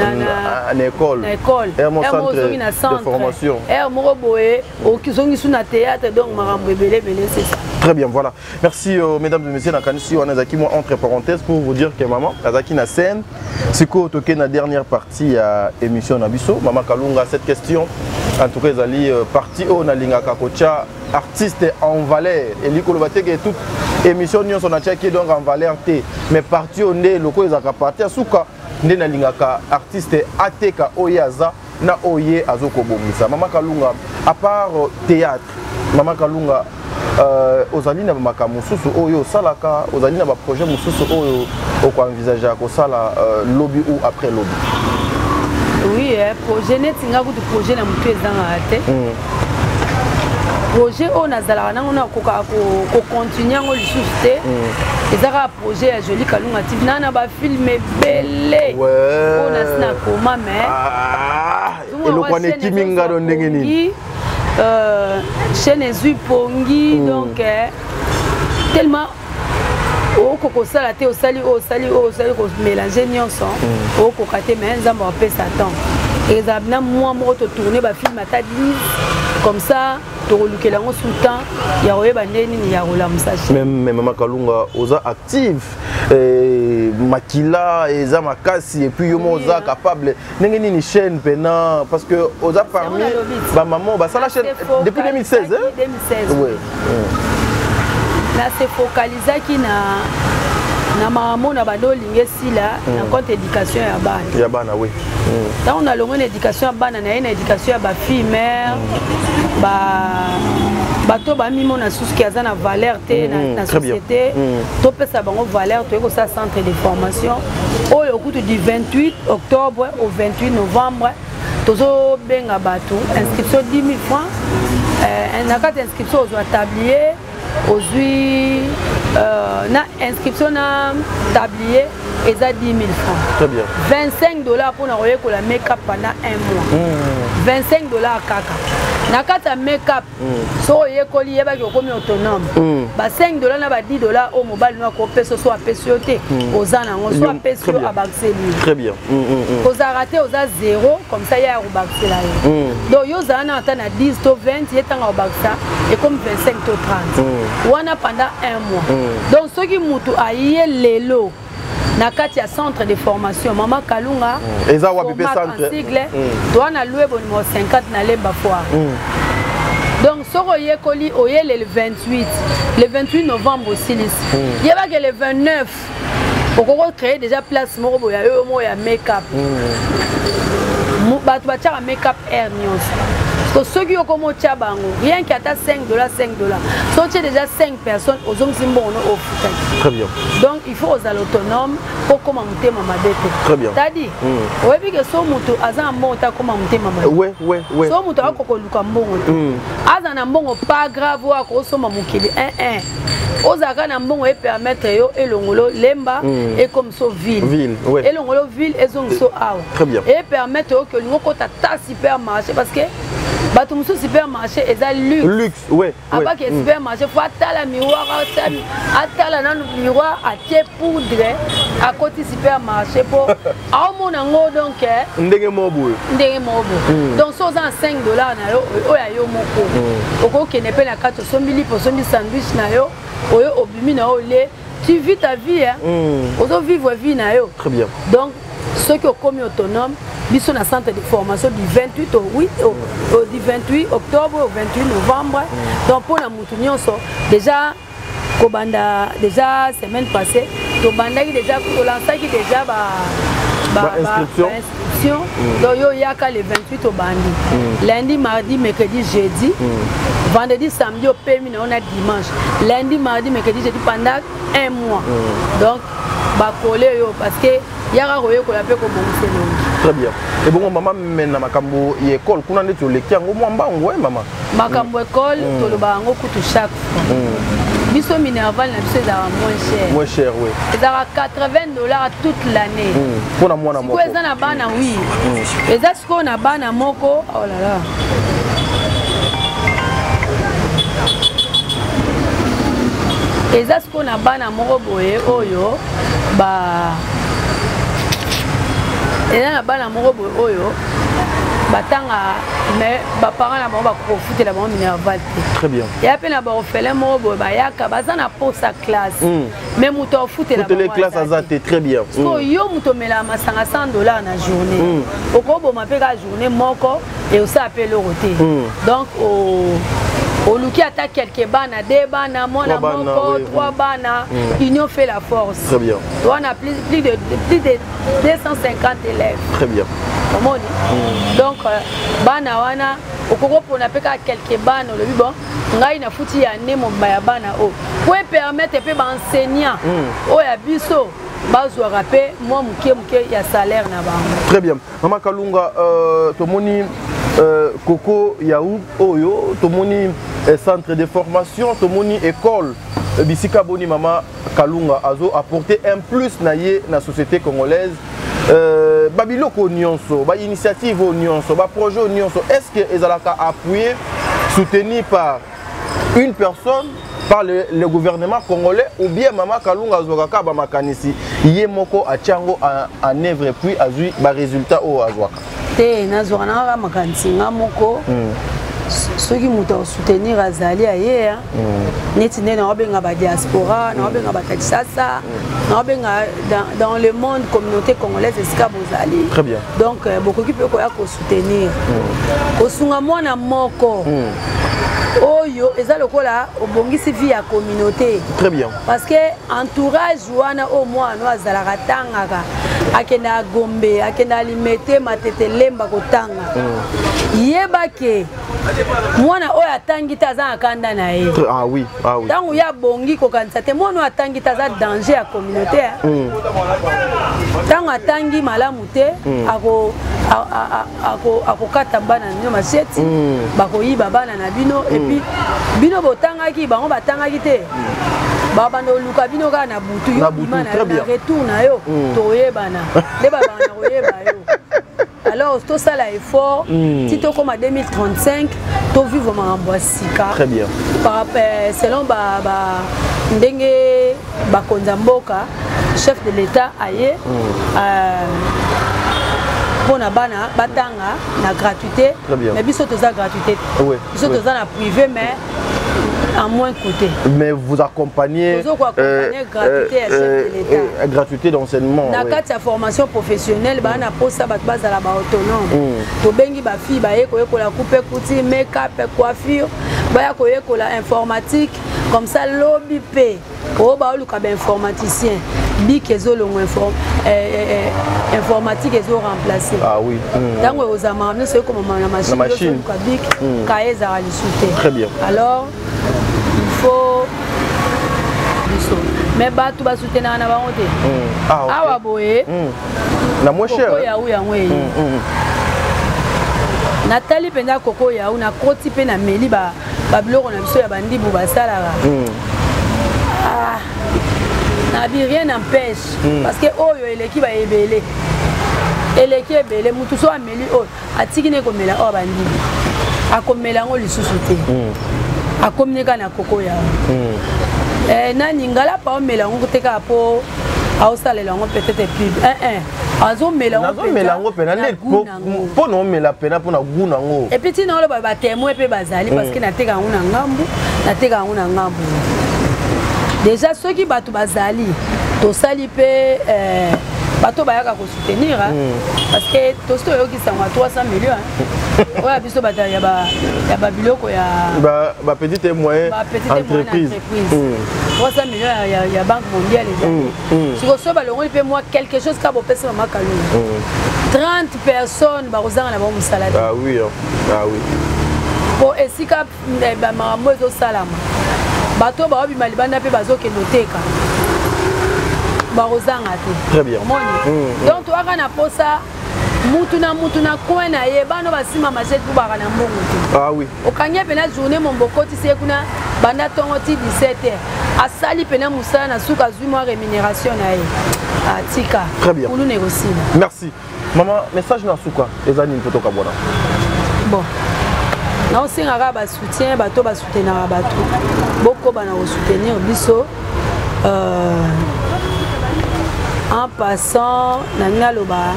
Speaker 2: école.
Speaker 1: Na école.
Speaker 2: Air mo centre de formation.
Speaker 1: Air mo boye okizongi suna théâtre donc marambo ebele c'est ça.
Speaker 2: Très bien, voilà. Merci mesdames et messieurs. Nakanisi Wanazaki, moi entre parenthèses pour vous dire que maman, Azaki na scène, c'est quoi toqué na dernière partie à émission Nabiso. Maman Kalunga, cette question, en tout cas, Zali partie au Nalinga Kakocha, artiste en valeur. Et l'Ikolobate qui est toute émission nous on a checké donc en valeur T. Mais partie au nez, le quoi ils ont parti à Souka, né Nalinga artiste Ateka Oyaza na Oye Azoko Bomisa. Maman Kalunga, à part théâtre, Maman Kalunga. Ozali na bamaka mususu oyo salaka ozali na ba projet mususu oyo okoenvisager kosala lobby ou après lobby.
Speaker 1: Oui, projet netinga ku projet na mutu ezanga te. Projet o nazala na ngona ko continuer ngo lisusu te. Ezaka projet ya Jolie Kalunga TV na ba film belé. O nasina koma mais.
Speaker 2: Eloko ne kiminga do ndenge nini.
Speaker 1: Chaîne Zupongi donc tellement au coco salaté au sali ko mélanger nyonso au cocaté mais nzamba pe satan et zabna moi to tourner ba film ata 10 comme ça to relukela ngo sous temps ya oyeba ndeni ya rola musashi
Speaker 2: même Maman Kalunga oza active makila eza makasi et puis yo moza capable ndenge nini chaîne pena parce que oza parmi ba maman ba sala chaîne depuis 2016 hein
Speaker 1: 2016 oui là c'est focalisé qui na maman na bado lingesi là na compte éducation ya bana
Speaker 2: oui
Speaker 1: là on a longue éducation ya bana na une éducation ya ba fille mère bato ba mimo na susu ki azana valeur te na société to pesa bango valeur to ko sa centre de formation oyo kutu du 28 octobre au 28 novembre tozo benga bato inscription 10 000 francs na carte inscription aux tablier aujourd'hui na inscription na tablier eza 10 000 francs.
Speaker 2: Très bien.
Speaker 1: $25 pour na royer ko la make-up pendant un mois. $25 kaka. Na kata make-up so yekoli yeba ki okomi autonome. Ba $5 na ba $10 au mobile no ko peso so apeso te. Ozana ngo so apeso abaxeli.
Speaker 2: Très bien.
Speaker 1: Oza raté oza 0 comme ça ya abaxela yo. Donc yo zana ata na 10 to 20 yetanga abaxa et comme 25 to 30. Wana pendant un mois. Donc ce qui mutu aye lelo na kati ya centre de formation Maman Kalunga
Speaker 2: eza wapi pe centre
Speaker 1: doit na louer bon numéro 50 na Lemba Foire. Donc soko yekoli oyele le 28 novembre aussi yeba que le 29 okoko créer déjà place moko boya yo mo ya make-up bato ba tchaka make-up air nyonso que ceux qui ont comme Tchabango, rien qu'à ta $5, sont déjà 5 personnes aux hommes qui sont
Speaker 2: très bien.
Speaker 1: Donc il faut aux autonomes pour commenter ma dette.
Speaker 2: Très bien.
Speaker 1: C'est-à-dire, oui, que ce moto a un bon temps commenter ma
Speaker 2: oui.
Speaker 1: Ce moto a un bon a un bon pas grave ou à cause de mon kili. Aux agents bon et permettre et l'ongolo lemba et comme so ville. Et l'ongolo ville et son so out.
Speaker 2: Très bien.
Speaker 1: Et permettre que nous côté ta supermarché parce que batum so supermarché est à luxe.
Speaker 2: Oui.
Speaker 1: Après que supermarché faut attendre miroir attendre dans le miroir à te poudre à côté supermarché pour à mon ango donc
Speaker 2: ndenge mobo.
Speaker 1: Donc so za $5 na yo oya yo moko. Oko ke ne pe na carte so mili pour so sandwich na yo. Tu vis ta vie, hein? On vivre vie na yo.
Speaker 2: Très bien.
Speaker 1: Donc, ceux qui ont commis autonome, ils sont dans le centre de formation du 28 du 28 octobre au 28 novembre. Donc, pour la moutounion, déjà semaine passée, déjà inscription. Donc, il y a le 28 au bandi. Lundi, mardi, mercredi, jeudi. Vendredi, samedi, au permis, on a dimanche. Lundi, mardi, mercredi, jeudi, pendant 1 mois. Donc, parce que il y a un royaume qu'on appelle comme
Speaker 2: très bien. Et bon, maman, maintenant, makambo école, qu'on a dit le qui a au moins maman.
Speaker 1: Makambo école, tout le bango coûte chaque fois. Biso minerval, c'est moins cher.
Speaker 2: Moins cher, oui.
Speaker 1: C'est à $80 toute l'année.
Speaker 2: Pour la moine à moko.
Speaker 1: Si vous avez bana, oui. Et ça, ce qu'on a bana moko, oh là là. Et ça, ce qu'on a bana moko boye, oyo, bah. Et là, la bana moko boye, oyo. Batanga, mais les parents là bas profiter la bas minerval.
Speaker 2: Très bien.
Speaker 1: Et après la bas orphelin mo boba ya ka bazana pour sa classe. Mais muto fouter la bas.
Speaker 2: Les classes azate très bien.
Speaker 1: So yo muto mela masanga $100 na journée. Oko bo ma pe ka journée moko et aussi appelle le roté. Donc au luki attaque quelques bana, 2 bana, mona moko, 3 bana, union fait la force.
Speaker 2: Très bien.
Speaker 1: On a plus de 250 élèves.
Speaker 2: Très bien.
Speaker 1: Donc, bana wana, okoko pona peka quelques bana le bon, ngai na futi ya nemo baya bana o. Pour permettre pe ba enseignant o ya biso bazwa rapé moi muke ya salaire na bango.
Speaker 2: Très bien. Maman Kalunga tomoni Koko Yaou Oyo, tomoni centre de formation, tomoni école Bisika Boni Mama Kalunga Azo apporter un plus naie na société congolaise. Babiloko nyonso, ba initiative nyonso, ba projet nyonso, est-ce que ezalaka appuyé, soutenu par une personne, par le gouvernement congolais ou bien Mama Kalunga Azwaka ba makanisi yé moko a tiango en œuvre puis a vu ba résultat au Azwaka.
Speaker 1: Te nazwaka na makanisi nga moko. Ceux qui m'ont soutenu Razali ailleurs, neti na obenga ba diaspora, na obenga ba Kinshasa, na obenga dans le monde communauté congolaise esika bozali.
Speaker 2: Très bien.
Speaker 1: Donc beaucoup qui peut ko soutenir. Kosunga mwana moko. Oyo eza lokola obongisi vie ya communauté.
Speaker 2: Très bien.
Speaker 1: Parce que entourage wana au moins no azalaka tangaka akenda Gombe akenda limete matete lemba kotanga. Yeba ke mwana oyo atangi taza akanda na ye.
Speaker 2: Ah oui, ah oui.
Speaker 1: Tango ya bongi kokanisa te mwana atangi taza danger ya communauté. Tango atangi malamu te ako kata bana nyo machete bakoyiba bana na bino et puis bino botangaki bango batangaki te babando luka bino ka na butu yo bimana na retour na yo toyebana de babana koyeba yo. Alors tout ça là effort si to comme à 2035 to vivre en sika.
Speaker 2: Très bien.
Speaker 1: Par selon ndenge bakonzamboka chef de l'état aye pour na bana batanga na gratuité. Mais biso toza gratuité.
Speaker 2: Oui.
Speaker 1: Biso toza na privé mais à moins côté.
Speaker 2: Mais vous accompagnez
Speaker 1: gratuité à chef de l'État.
Speaker 2: Gratuité d'enseignement.
Speaker 1: Dans le cadre de formation professionnelle, on a posé ça base à la autonome. To bengi ba fille ba yeko la coupe couture, make-up, coiffure, ba yeko la informatique, Comme ça, lobby paie. Oh, bah, le cas informaticien. Big et zolo informatique et zolo remplacé.
Speaker 2: Ah oui.
Speaker 1: Donc, aux amarres, c'est comme la machine. Big, cahiers à rajouter.
Speaker 2: Très bien.
Speaker 1: Alors, il faut. Mais bah, tout va soutenir en avant. Ah, ouais, boé.
Speaker 2: La moins chère.
Speaker 1: Nathalie penda koko ya una koti pe na meli ba biloko na biso ya bandi bu basala na bi rien n'empêche parce que oyo eleki ba ebele eleki ebele mutu so ameli oyo atiki ne komela o bandi akomela ngo lisusu te akomnika na koko ya nani ngala pa omela ngo teka po aosalela ngo peut-être pub azomela
Speaker 2: ngo pena po no mela pena po na guna ngo
Speaker 1: et puis tino lo ba témoin pe bazali parce que nateka ngo na ngambu nateka ngo na ngambu déjà ceux qui batu bazali to sali pe bato bayaka ko soutenir parce que to sto yo ki sangwa 300 millions oya biso bata ya ba biloko ya
Speaker 2: ba petite et moyenne entreprise
Speaker 1: 300 millions ya banque mondiale si ko so ba longo pe moi quelque chose ka bo pesa mama kalu 30 personnes ba kozanga na ba musala
Speaker 2: ah oui
Speaker 1: pour esika ba mambo zo salama bato ba obi malibanda pe bazoke noteka
Speaker 2: très bien.
Speaker 1: Donc, tu as un posa, mutuna coin na ye, bano basima machette pour barana mbongo.
Speaker 2: Ah oui.
Speaker 1: Au kanya pena journée mon bokoti c'est kuna banda tongoti 17h. A sali pena musala na suka zuma rémunération na ye. Ah tika.
Speaker 2: Très bien.
Speaker 1: Pour nous négocier.
Speaker 2: Merci. Maman, message na suka ezani photo kabona.
Speaker 1: Bon. Non c'est un ba soutien, bato ba soutenir bato. Boko bana soutenir biso. En passant, Nanga Loba,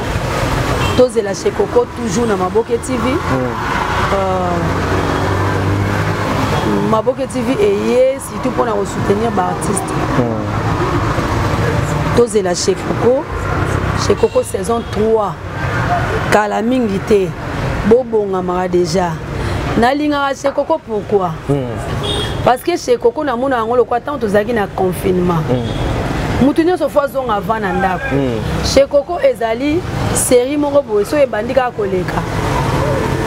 Speaker 1: tous la chez Coco, toujours dans Maboke TV. Maboke TV est surtout pour nous soutenir les artistes. Tous la chez Coco saison 3. Kalamingite, Bobo Ngamara déjà. Nalinga chez Coco pourquoi? Parce que chez Coco, nous avons le temps de confinement. Moutounio so fois on avant ndako. Chez Coco ezali série moko boye so ebandika koleka.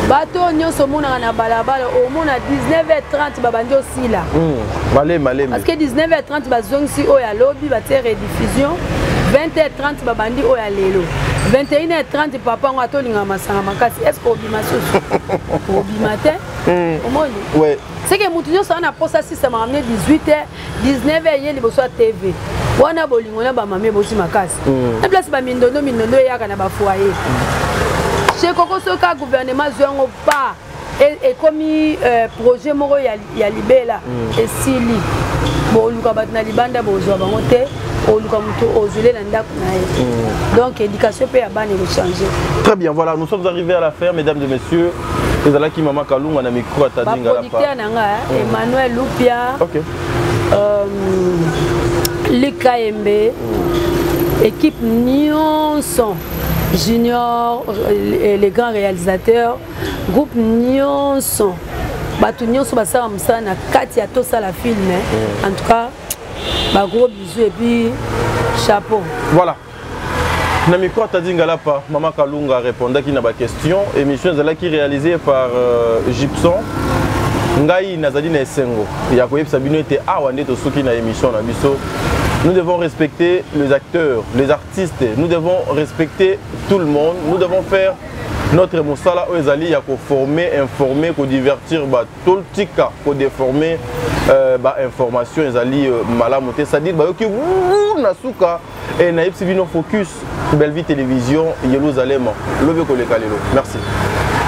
Speaker 1: Bato nyonso mona na balabala au mona 19h30 babandi osila.
Speaker 2: Malé.
Speaker 1: Parce que 19h30 bazongisi o ya lobby ba te rediffusion. 20h30 babandi o ya lelo. 21h30 papa ngo atolinga masanga makasi. Est-ce que obimasoso? Obimatin? Omoni?
Speaker 2: Ouais.
Speaker 1: C'est que Moutounio so na posa si ça m'a amené 18h, 19h yeli boso TV. Wana bolingo na ba mame bosi makasi. Na place ba mindondo yaka na ba foyer. Chez Coco Soka gouvernement zongo pas et comme projet moko ya libela et sili. Bon luka batna libanda bozo ba moté o luka muto ozule na ndako na ye. Donc éducation peut ya bani le changer.
Speaker 2: Très bien, voilà, nous sommes arrivés à la fin mesdames et messieurs. Vous allez qui maman Kalunga na micro atadinga la
Speaker 1: pa. Emmanuel Lupia.
Speaker 2: OK.
Speaker 1: L'IKMB, équipe Nyonson, junior, les grands réalisateurs, groupe Nyonson, Batu Nyonson, Basa Amsana, Katia Tosa la film, en tout cas, gros bisous et puis chapeau.
Speaker 2: Voilà. Na micro atadinga la pa, maman Kalunga répondait qui n'a pas question. Émission qui réalisée par Gibson. Ngai nazali na esengo ya koyebisa bino ete awa nde tosuki na émission na biso. Nous devons respecter les acteurs, les artistes, nous devons respecter tout le monde, nous devons faire notre mosala ezali ya ko former, informer, ko divertir ba toltika, ko déformer ba information ezali malamu te, c'est-à-dire ba yoki na suka et na yebisi bino focus Belle Vie Télévision Yerusalem lobe ko lekalelo. Merci.